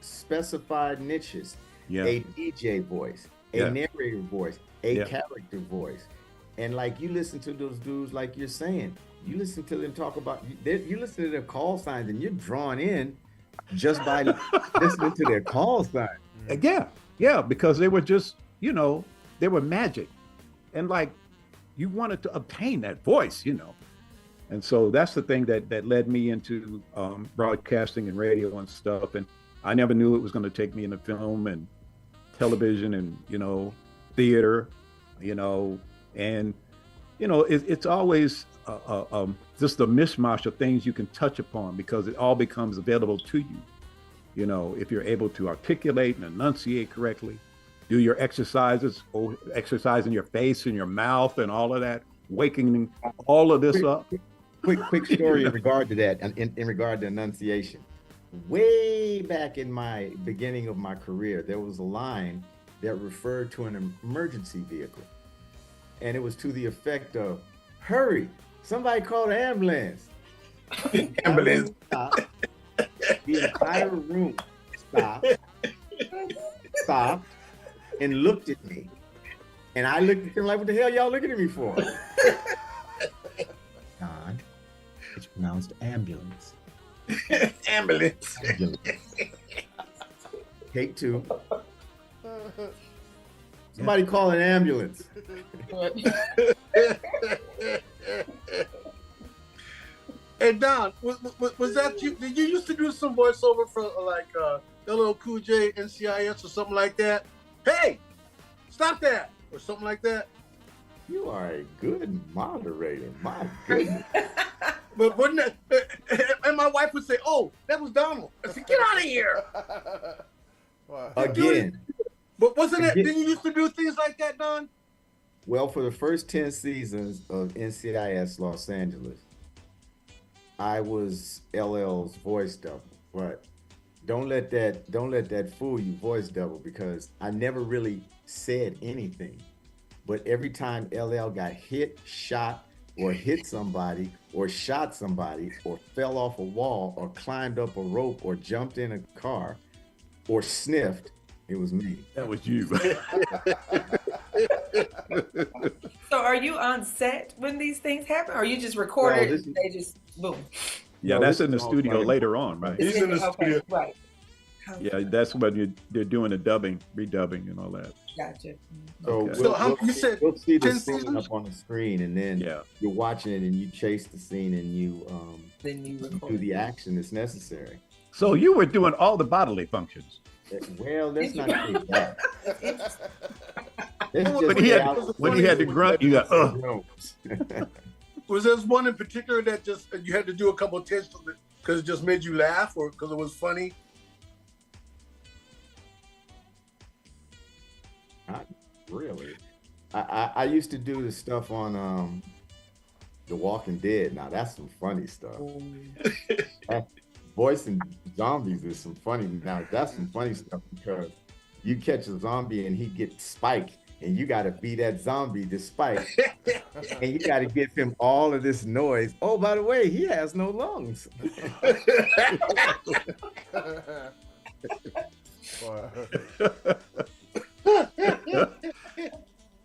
S11: specified niches.
S8: Yeah.
S11: A DJ voice, a narrator voice, a character voice. And like you listen to those dudes, like you're saying, you listen to them talk about, you listen to their call signs and you're drawn in just by listening to their call sign.
S8: Yeah, because they were just, they were magic. And like, you wanted to obtain that voice, And so that's the thing that led me into broadcasting and radio and stuff. And I never knew it was going to take me into film and television and, theater, and, it's always just a mishmash of things you can touch upon because it all becomes available to you. If you're able to articulate and enunciate correctly, do your exercises, exercising your face and your mouth and all of that, waking all of this up.
S11: Quick story in regard to that, and in regard to enunciation. Way back in my beginning of my career, there was a line that referred to an emergency vehicle. And it was to the effect of, hurry, somebody call the ambulance.
S10: Ambulance.
S11: The entire room stopped, and looked at me. And I looked at them like, what the hell y'all looking at me for? Don, it's pronounced ambulance.
S10: Ambulance.
S11: Take two. Somebody call an ambulance.
S10: Hey Don, was that you? Did you used to do some voiceover for like LL Cool J, NCIS, or something like that? Hey, stop that, or something like that.
S11: You are a good moderator. My goodness.
S10: But wouldn't it, and my wife would say, "Oh, that was Donald." I said, "Get out of here."
S11: Again.
S10: But wasn't it? Didn't you used to do things like that, Don?
S11: Well, for the first 10 seasons of NCIS Los Angeles, I was LL's voice double. But don't let that fool you, voice double, because I never really said anything. But every time LL got hit, shot, or hit somebody, or shot somebody, or fell off a wall, or climbed up a rope, or jumped in a car, or sniffed, it was me.
S8: That was you.
S13: So are you on set when these things happen, or you just record it and they just boom?
S8: Yeah, that's in the studio later on, right?
S10: He's in the studio.
S13: Right.
S8: Yeah, that's when they're doing the dubbing, redubbing, and all that.
S13: Gotcha.
S11: So,
S8: Okay.
S10: You said
S11: we'll see the
S10: 10
S11: scene
S10: seasons?
S11: up on the screen, and then you're watching it, and you chase the scene, and you
S13: then you
S11: do the action that's necessary.
S8: So you were doing all the bodily functions.
S11: Well, let's not say that.
S8: When he had to grunt, you got
S10: Was there one in particular that just you had to do a couple of takes because it just made you laugh, or because it was funny?
S11: Not really. I used to do the stuff on The Walking Dead. Now that's some funny stuff. Voicing zombies is some funny. Now that's some funny stuff, because you catch a zombie and he gets spiked, and you got to beat that zombie to spike, and you got to give him all of this noise. Oh, by the way, he has no lungs.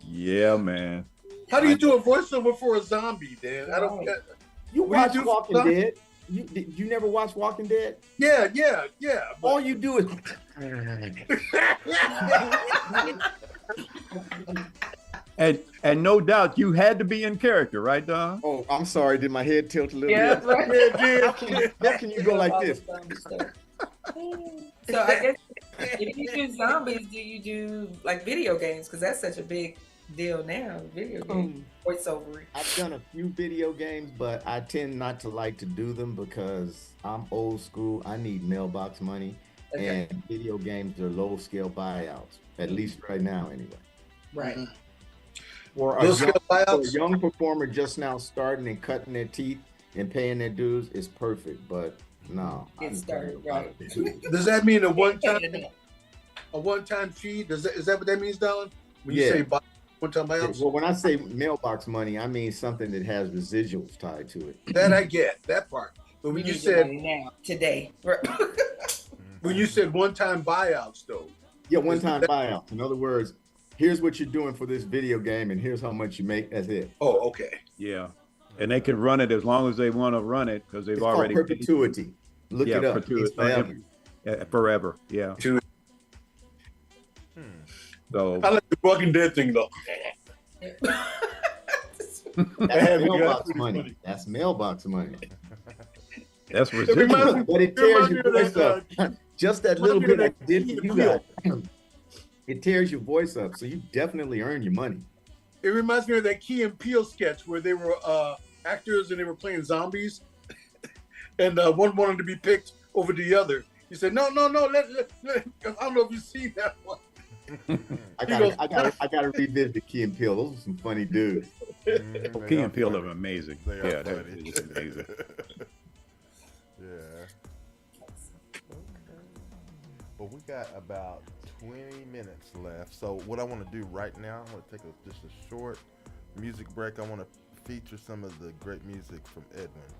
S8: Yeah, man.
S10: How do you do a voiceover for a zombie, Dan? I don't.
S11: You
S10: What
S11: watch
S10: do you do?
S11: Walking Dead? You never watch Walking Dead?
S10: Yeah.
S11: All you do is.
S8: And no doubt you had to be in character, right, Don?
S11: Oh, I'm sorry. Did my head tilt a little
S13: Yeah,
S11: bit?
S13: right.
S11: How can you go like this?
S13: So I guess if you do zombies, do you do like video games? Because that's such a big deal now. Video game voiceover.
S11: I've done a few video games, but I tend not to like to do them because I'm old school. I need mailbox money, and video games are low scale buyouts, at least right now, anyway.
S13: Right.
S11: For a young performer just now starting and cutting their teeth and paying their dues is perfect, but no.
S13: Get started, right.
S10: Does that mean a one-time fee? Is that what that means, Don? When you say one-time buyouts?
S11: Well, when I say mailbox money, I mean something that has residuals tied to it.
S10: That I get, that part. But when you said
S13: now, today,
S10: when you said one-time buyouts, though.
S11: Yeah, one-time buyouts. In other words, here's what you're doing for this video game, and here's how much you make. That's it.
S10: Oh, okay.
S8: Yeah, and they can run it as long as they want to run it because they've
S11: It's
S8: already
S11: called perpetuity. Look it up. It's forever.
S8: Forever. Yeah. So
S10: I like the Walking Dead thing though.
S11: That's mailbox money. That's mailbox money.
S8: That's residual.
S11: But it tears your voice up. Just that little bit I did for you guys. It tears your voice up, so you definitely earn your money.
S10: It reminds me of that Key and Peele sketch where they were actors and they were playing zombies, and one wanted to be picked over the other. He said, "No, let I don't know if you've seen that one."
S11: I gotta revisit Key and Peele. Those are some funny dudes.
S8: Oh, Key and Peele are amazing.
S7: They are
S8: Yeah,
S7: funny.
S8: they're amazing.
S7: Yeah. Okay. Well, we got about 20 minutes left. So what I want to do right now, I'm going to take just a short music break. I want to feature some of the great music from Edwin.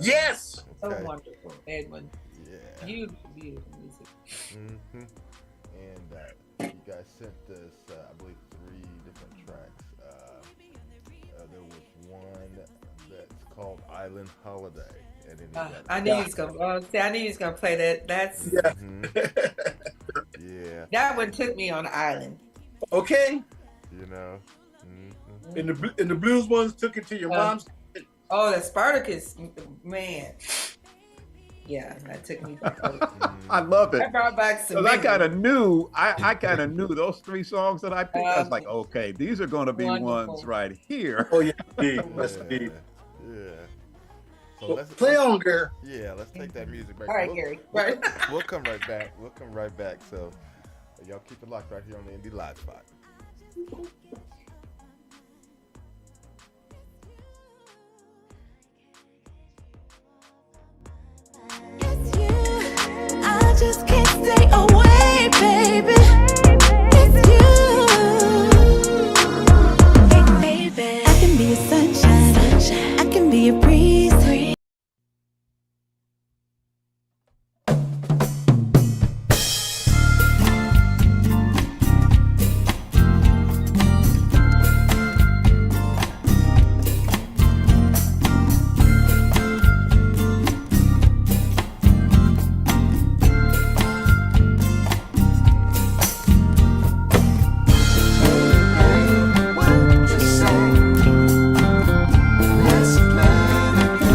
S10: Yes!
S7: Okay.
S13: So wonderful, Edwin.
S7: Yeah.
S13: Beautiful, beautiful music.
S7: Mm-hmm. And you guys sent us, I believe, 3 different tracks. There was one that's called Island Holiday. And then
S13: I knew he was gonna play that. That's
S7: yeah.
S13: That one took me on the island.
S10: Okay.
S7: You know.
S10: Mm-hmm. And the blues ones took it to your mom's.
S13: Oh, the Spartacus, man. Yeah, that took me back.
S8: I love it.
S13: I brought back some.
S8: I kind of knew. I kind of knew those 3 songs that I picked. I was like, okay, these are going to be ones right here.
S10: Oh yeah, yeah.
S7: So
S10: let's play on, Gary.
S7: Yeah, let's take that music back.
S13: All right, Gary. Right.
S7: We'll come right back. We'll come right back. So y'all keep it locked right here on the Indie Live Spot.
S4: I just can't stay away, baby. It's you. Hey, baby. I can be a sunshine. I can be a breeze.
S2: What you say? Let's play.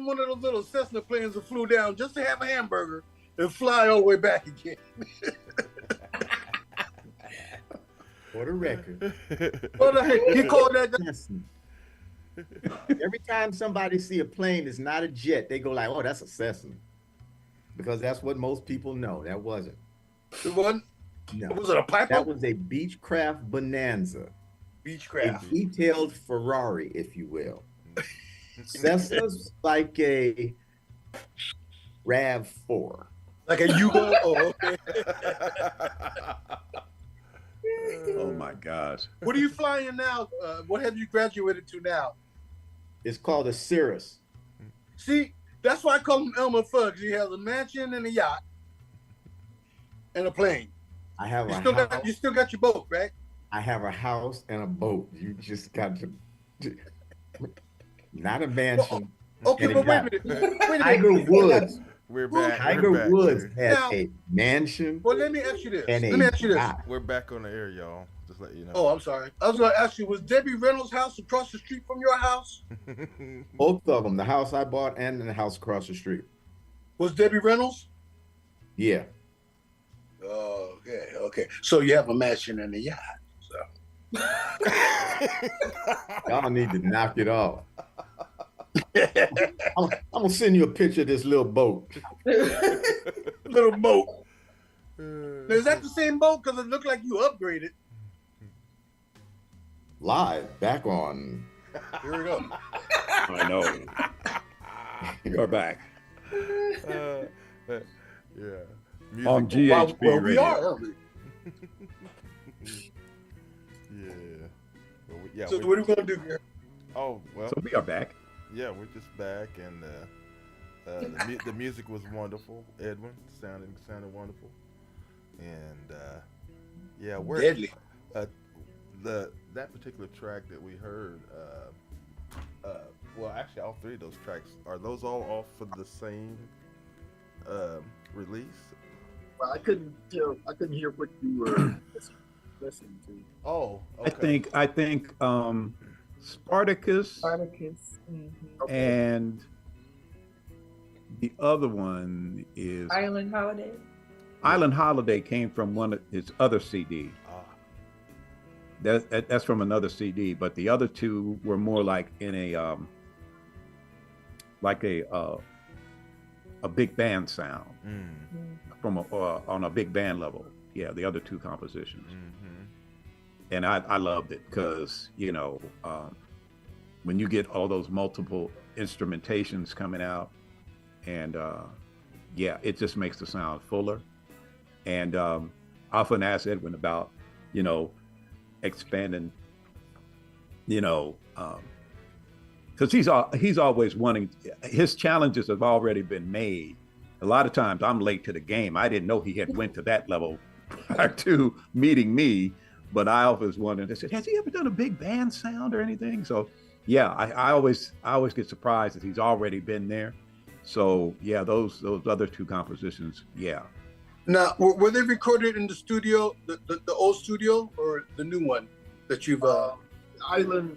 S10: one of those little Cessna planes that flew down just to have a hamburger and fly all the way back again.
S11: For the record.
S10: What the heck? He called that.
S11: Every time somebody see a plane that's not a jet, they go like, "Oh, that's a Cessna," because that's what most people know. That wasn't.
S10: It wasn't.
S11: No.
S10: Was it a Piper?
S11: That was a Beechcraft Bonanza.
S10: Beechcraft.
S11: A detailed Ferrari, if you will. Cessna's like a RAV4.
S10: Like a Yugo? Oh, okay.
S8: Oh my gosh.
S10: What are you flying now? What have you graduated to now?
S11: It's called a Cirrus.
S10: See, that's why I call him Elmer Fudd. He has a mansion and a yacht and a plane.
S11: I have
S10: You still got your boat, right?
S11: I have a house and a boat. You just got to not a mansion.
S10: Okay, but wait a minute. Wait a minute.
S11: Tiger Woods.
S7: We're back.
S11: Tiger
S7: We're back.
S11: Woods has
S10: Now-
S11: a mansion.
S10: Well, let me ask you this.
S11: And
S10: Let me ask you this.
S11: yacht.
S7: We're back on the air, y'all. Just let you know.
S10: Oh, I'm sorry. I was going to ask you, was Debbie Reynolds' house across the street from your house?
S11: Both of them, the house I bought and the house across the street.
S10: Was Debbie Reynolds?
S11: Yeah.
S10: Oh, okay. So you have a mansion and a yacht. So.
S11: Y'all need to knock it off. I'm gonna send you a picture of this little boat.
S10: Little boat. Now, is that the same boat? Because it looked like you upgraded.
S11: Live back on.
S10: Here we go.
S8: I know. You're back.
S7: Yeah. Music.
S8: On GHP
S10: Well, we
S8: Radio.
S10: are, aren't we?
S7: Yeah. Well, yeah.
S10: So what are we going to do here?
S7: Oh, well.
S8: So we are back.
S7: Yeah, we're just back, and the music was wonderful. Edwin sounded wonderful, and yeah, we're
S10: Deadly.
S7: That particular track that we heard. Well, actually, all three of those tracks are those all off of the same release?
S9: Well, I couldn't hear what you were listening to.
S7: Oh, okay.
S8: I think Spartacus.
S13: Spartacus. Mm-hmm.
S8: And the other one is
S13: Island Holiday.
S8: Island Holiday came from one of his other CD. That's from another CD, but the other two were more like in a big band sound from on a big band level. Yeah, the other two compositions, and I loved it because when you get all those multiple instrumentations coming out, and it just makes the sound fuller. And I often ask Edwin about expanding, because he's always wanting. His challenges have already been made. A lot of times I'm late to the game. I didn't know he had went to that level prior to meeting me, but I always wondered. I said, has he ever done a big band sound or anything? So yeah, I always get surprised that he's already been there. So yeah, those other two compositions, yeah.
S10: Now, were they recorded in the studio, the old studio, or the new one that you've?
S9: Island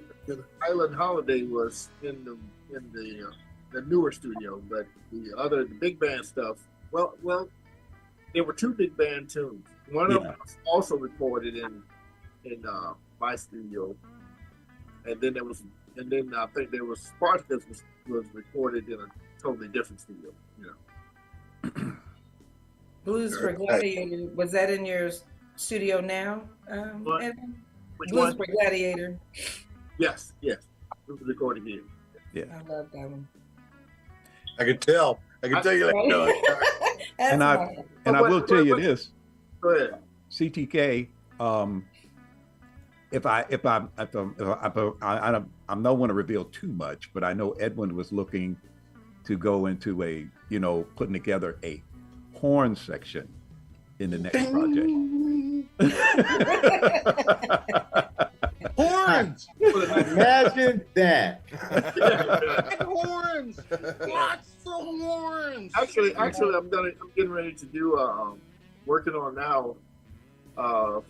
S9: Holiday was in the newer studio, but the big band stuff. Well, there were two big band tunes. One of them was also recorded in my studio, and then I think there was Spartacus was recorded in a totally different studio.
S13: Blues for Gladiator, was that in your studio now, Edwin?
S9: Which
S13: Blues
S9: one?
S13: for Gladiator.
S9: Yes, it was recorded here.
S8: Yeah.
S13: I love that one.
S10: I can tell. I can tell you like no.
S8: And I will tell you this.
S9: Go ahead.
S8: CTK. I'm not want to reveal too much, but I know Edwin was looking to go into putting together a horn section in the next project.
S10: Horns!
S11: Imagine that.
S10: Horns! Lots of horns!
S9: Actually, I'm getting ready to do working on now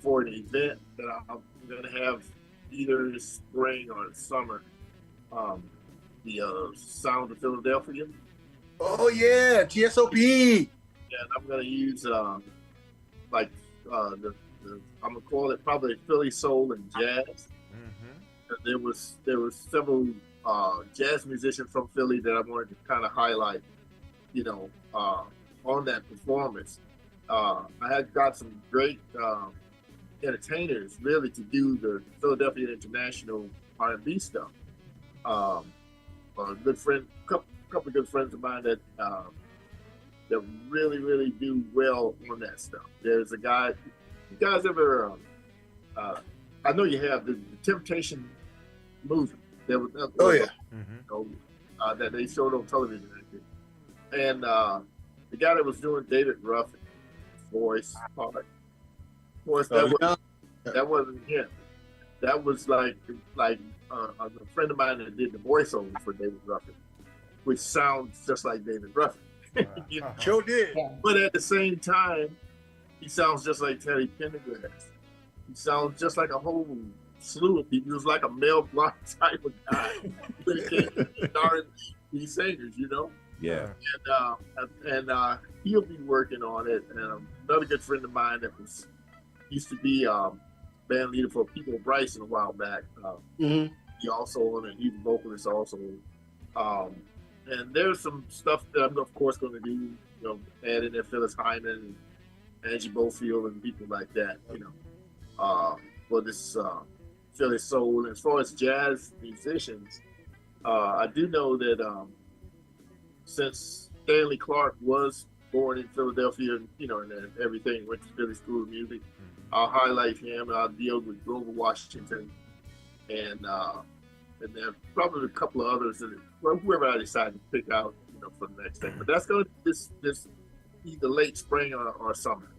S9: for an event that I'm gonna have either this spring or summer. the Sound of Philadelphia.
S10: Oh yeah, TSOP.
S9: Yeah, and I'm gonna use like the I'm gonna call it probably Philly soul and jazz. There was several jazz musicians from Philly that I wanted to kind of highlight, you know, on that performance. I had got some great entertainers really to do the Philadelphia International R&B stuff. A good friend, couple of good friends of mine that really do well on that stuff. There's a guy. You guys ever? I know you have the Temptation movie. That was, that they showed on television. And the guy that was doing David Ruffin voice part. Of course, that wasn't him. That was like a friend of mine that did the voiceover for David Ruffin, which sounds just like David Ruffin.
S10: Sure did.
S9: But at the same time, he sounds just like Teddy Pendergrass. He sounds just like a whole slew of people. He was like a Mel Blanc type of guy. R&B singers, you know?
S8: Yeah.
S9: And he'll be working on it. And another good friend of mine that used to be band leader for People Bryson a while back. He also on it. He's a vocalist also. And there's some stuff that I'm of course going to do. You know, add in there Phyllis Hyman and Angie Bofield and people like that. You know, for this Philly soul. And as far as jazz musicians, I do know that since Stanley Clarke was born in Philadelphia, you know, and everything, went to Philly School of Music, I'll highlight him. I'll deal with Grover Washington, and then probably a couple of others, whoever I decide to pick out, you know, for the next thing. But that's going to this either late spring or summer.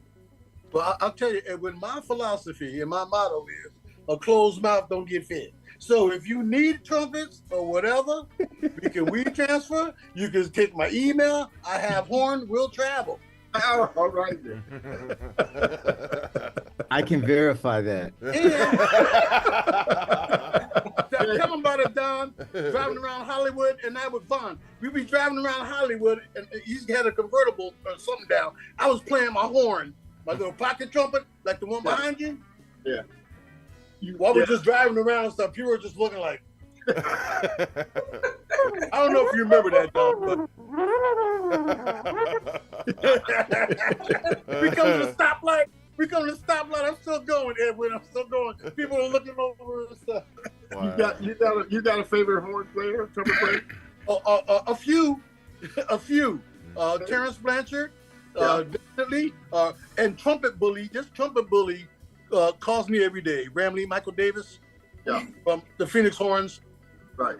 S10: Well, I'll tell you, Edwin, my philosophy and my motto is a closed mouth don't get fed. So if you need trumpets or whatever, we can weed transfer. You can take my email. I have horn. We'll travel.
S9: All right then.
S11: I can verify that.
S10: Tell them about it, Don. Driving around Hollywood, and that was fun. We'd be driving around Hollywood, and he had a convertible or something down. I was playing my horn, my little pocket trumpet, like the one behind you.
S9: Yeah.
S10: While we're just driving around and stuff, people were just looking like. I don't know if you remember that, Don, but we come to the stoplight. I'm still going, Edwin. I'm still going. People are looking over and stuff.
S9: Wow. You got a favorite horn player, trumpet player?
S10: A few. Terrence Blanchard, definitely, and Trumpet Bully. This Trumpet Bully calls me every day. Ramley, Michael Davis, from the Phoenix Horns.
S9: Right.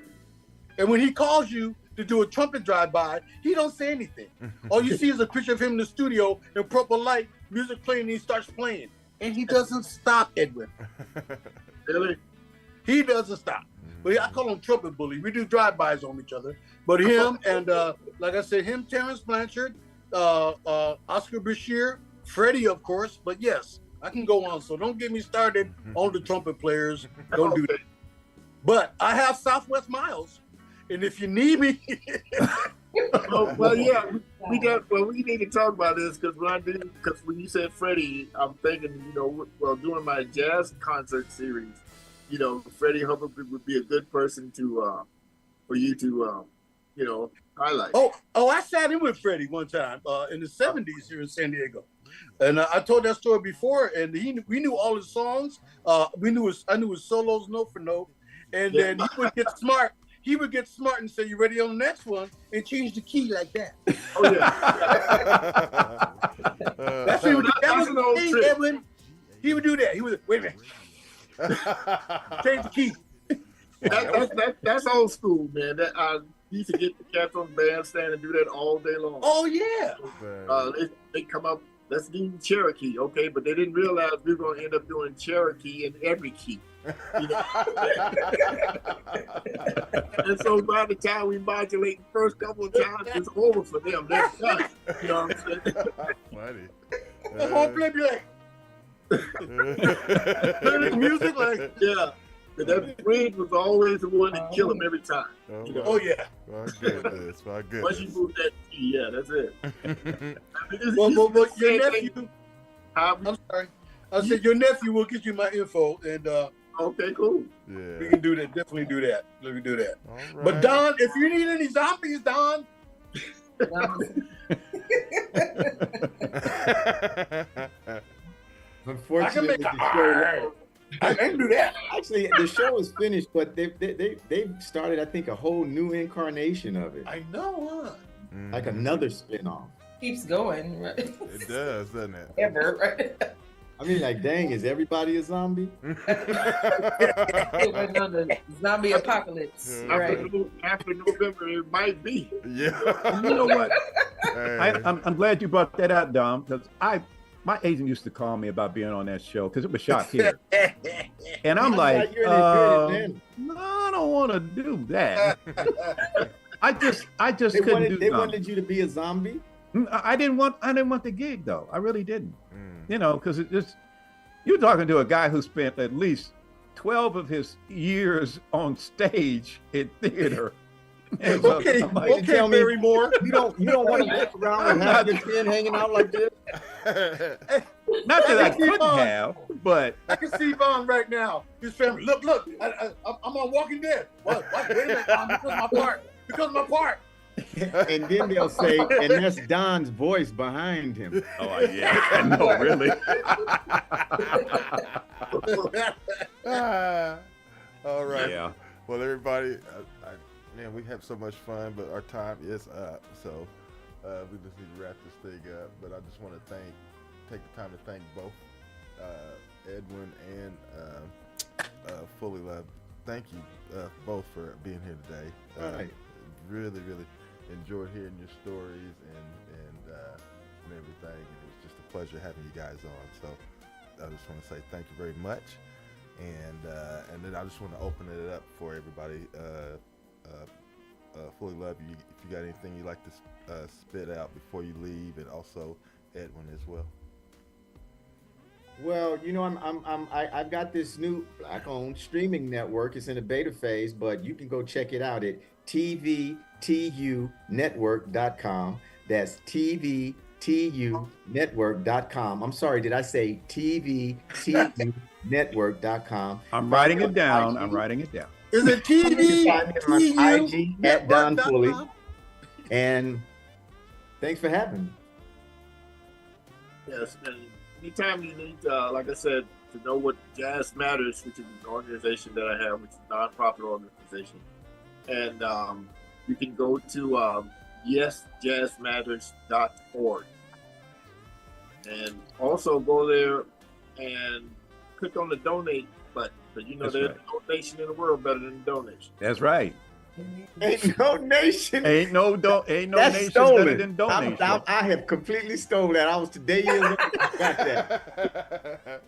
S10: And when he calls you to do a trumpet drive-by, he don't say anything. All you see is a picture of him in the studio in purple light, music playing, and he starts playing. And he doesn't stop, Edwin.
S9: Really?
S10: He doesn't stop. But I call him Trumpet Bully. We do drive-bys on each other. But him and, like I said, him, Terrence Blanchard, Oscar Bashir, Freddie, of course. But yes, I can go on. So don't get me started on the trumpet players. Don't do that. But I have Southwest Miles. And if you need me...
S9: well, yeah, we need to talk about this because when you said Freddie, I'm thinking, you know, well, doing my jazz concert series, you know, Freddie Hubbard would be a good person to for you to you know, highlight.
S10: Oh, I sat in with Freddie one time in the 70s here in San Diego, and I told that story before. And we knew all his songs. I knew his solos note for note, and then he would get smart. He would get smart and say, "You ready on the next one?" and change the key like that.
S9: Oh yeah.
S10: That was an old trick. Edwin. He would do that. He would wait a minute. Change the key.
S9: That's old school, man. That I used to get the cats on the bandstand and do that all day long.
S10: Oh yeah.
S9: They come up. Let's do Cherokee, okay? But they didn't realize we were going to end up doing Cherokee in every key. You know? And so by the time we modulate the first couple of times, it's over for them. They're done. You know what I'm saying?
S7: Funny.
S10: The whole play be like, music like,
S9: yeah. But that bridge was always the one that killed him every time.
S7: Oh,
S9: You know?
S10: Oh yeah.
S7: My goodness, my
S9: Once you
S7: goodness.
S9: move that key, yeah, that's it. I mean,
S10: Well, your
S9: same
S10: nephew.
S9: thing.
S10: I'm sorry. I said your nephew will get you my info, and
S9: Okay, cool.
S10: we
S7: Yeah.
S10: can do that. Definitely do that. Let me do that.
S7: All
S10: But
S7: right.
S10: Don, if you need any zombies, Don,
S11: Unfortunately,
S10: make
S11: the
S10: a-
S11: show,
S10: I can do that.
S11: actually the show is finished, but they've started, I think, a whole new incarnation of it,
S10: I know, huh?
S11: like another spinoff.
S13: Keeps going, right?
S7: It does, doesn't it?
S13: Ever, right?
S11: I mean, like, dang, is everybody a zombie?
S13: Waiting on the zombie apocalypse.
S7: Yeah.
S13: Right.
S9: After November, it might be.
S7: Yeah.
S8: You know what?
S7: Hey.
S8: I'm glad you brought that out, Dom, because my agent used to call me about being on that show because it was shot here. And I'm like,
S11: You're in it,
S8: no, I don't want to do that. I just
S11: They
S8: couldn't do
S11: they
S8: zombie.
S11: wanted you to be a zombie.
S8: I didn't want the gig though. I really didn't. You know, because it just, you're talking to a guy who spent at least 12 of his years on stage in theater. And so
S10: Okay,
S8: I'm like,
S11: You tell me-
S10: Barry Moore.
S11: You don't want to walk around and have your chin hanging out like this.
S8: not that I
S10: Keep
S8: couldn't
S10: on.
S8: have, but
S10: I can see Vaughn right now. His family. Look. I'm on Walking Dead. What? Wait a minute. Because my part. Because my part.
S11: And then they'll say, and that's Don's voice behind him.
S8: oh yeah, no, really.
S7: All right.
S8: Yeah.
S7: Well, everybody, man, we have so much fun, but our time is up. So we just need to wrap this thing up. But I just want to take the time to thank both Edwin and Fullilove. Thank you both for being here today.
S11: Right.
S7: Really, really enjoyed hearing your stories and everything. And it was just a pleasure having you guys on. So I just want to say thank you very much. And then I just want to open it up for everybody. Fullilove, if you got anything you'd like to spit out before you leave, and also Edwin as well.
S11: Well, you know, I've got this new Black-owned streaming network. It's in the beta phase, but you can go check it out at tvtunetwork.com. That's tvtunetwork.com. I'm sorry, did I say tvtunetwork.com?
S8: I'm writing it down. I'm writing it down.
S10: Is it
S11: You can
S10: TV?
S11: find me on IG at Don Fully. And thanks for having me.
S9: Yes, and anytime you need, like I said, to know what Jazz Matters, which is an organization that I have, which is a nonprofit organization, and you can go to yesjazzmatters.org, and also go there and click on the donate button, because you know
S8: That's
S9: there's
S8: right.
S9: no nation in the world better than donation.
S8: That's right.
S11: Ain't no nation.
S8: Ain't no
S11: That's
S8: nation better
S11: stolen.
S8: than donation.
S11: I have completely stolen that. I was today years old. I got that.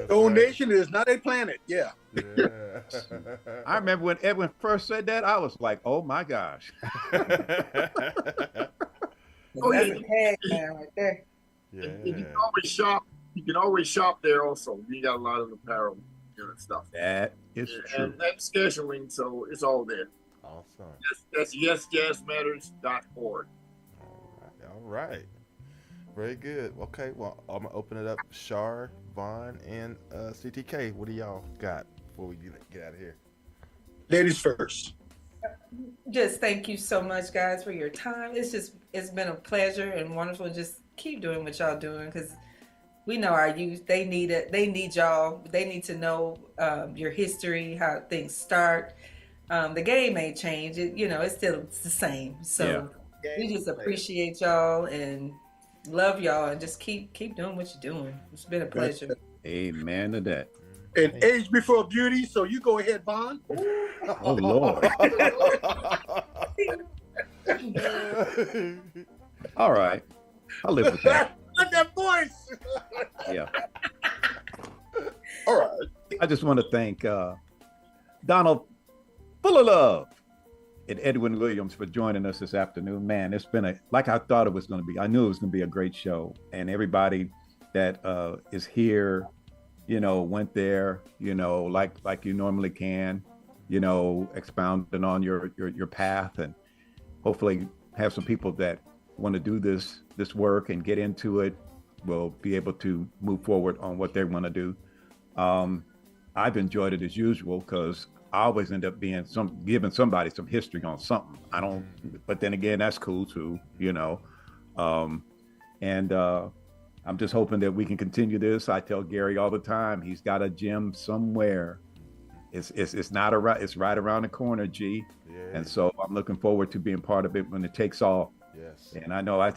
S10: Donation is not a planet. Yeah.
S8: I remember when Edwin first said that, I was like, oh my gosh.
S9: Oh,
S13: That's
S9: yeah.
S13: a tag man right there.
S7: Yeah.
S9: And you can always shop. You can always shop there also. We got a lot of apparel and stuff.
S8: That is true.
S9: And that's scheduling, so it's all there.
S7: Awesome.
S9: That's yesjazzmatters.org.
S7: All right. Very good. Okay, well, I'm going to open it up. Shar, Vaughn, and CTK. What do y'all got before we get out of here?
S10: Ladies first.
S13: Just thank you so much, guys, for your time. It's been a pleasure and wonderful. Just keep doing what y'all doing, because we know our youth, they need it. They need y'all. They need to know your history, how things start. The game may change. It's still the same. So we just appreciate y'all and love y'all, and just keep doing what you're doing. It's been a pleasure.
S8: Amen to that.
S10: And age before beauty, so you go ahead, Vaughn.
S8: Oh, Lord. All right. I'll live with that.
S10: Let that voice.
S8: Yeah.
S10: All right.
S8: I just want to thank Donald Fullilove and Edwin Williams for joining us this afternoon. Man, it's been like I thought it was going to be. I knew it was going to be a great show. And everybody that is here, went there, like you normally can, expounding on your path, and hopefully have some people that want to do this work and get into it will be able to move forward on what they want to do. I've enjoyed it as usual because I always end up giving somebody some history on something. But then again, that's cool too, and I'm just hoping that we can continue this. I tell Gary all the time, he's got a gym somewhere. It's not around, it's right around the corner, G. Yeah. And so I'm looking forward to being part of it when it takes off.
S7: Yes.
S8: And I know I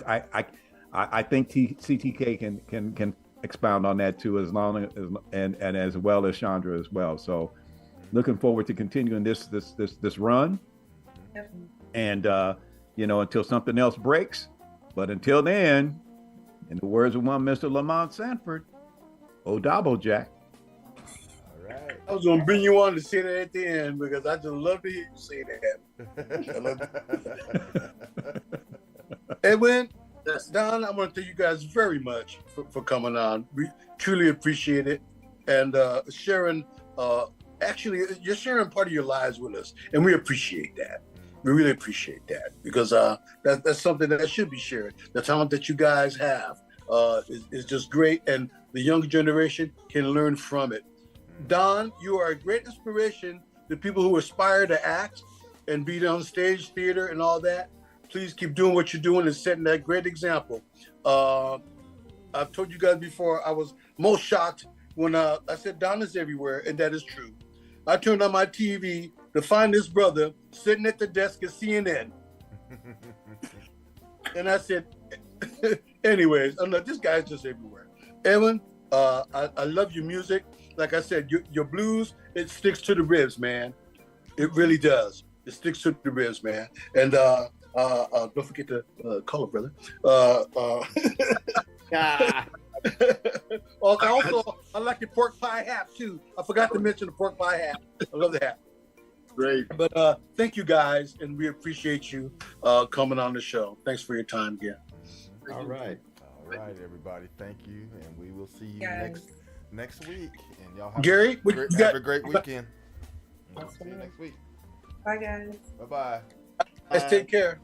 S8: think CTK can expound on that too, as long as and as well as Chandra as well. So looking forward to continuing this run. And until something else breaks. But until then, in the words of one Mr. Lamont Sanford, Double Jack.
S7: All right.
S10: I was going to bring you on to say that at the end because I just love to hear you say that. Edwin, Don, I want to thank you guys very much for coming on. We truly appreciate it. And sharing, actually, you're sharing part of your lives with us. And we appreciate that. We really appreciate that because that's something that should be shared. The talent that you guys have is just great, and the younger generation can learn from it. Don, you are a great inspiration to people who aspire to act and be on stage, theater, and all that. Please keep doing what you're doing and setting that great example. I've told you guys before, I was most shocked when I said Don is everywhere, and that is true. I turned on my TV to find this brother sitting at the desk at CNN. And I said, anyways, I'm like, this guy's just everywhere. Edwin, I love your music. Like I said, your blues, it sticks to the ribs, man. It really does. It sticks to the ribs, man. And don't forget the color, brother. Also, I like your pork pie hat too. I forgot to mention the pork pie hat. I love the hat.
S9: Great.
S10: But thank you guys, and we appreciate you coming on the show. Thanks for your time again.
S11: All right,
S7: everybody. Thank you, and we will see you next week. And y'all
S10: Gary,
S7: have a great weekend. We'll see you next week.
S13: Bye, guys.
S7: Bye-bye.
S10: Let's take care.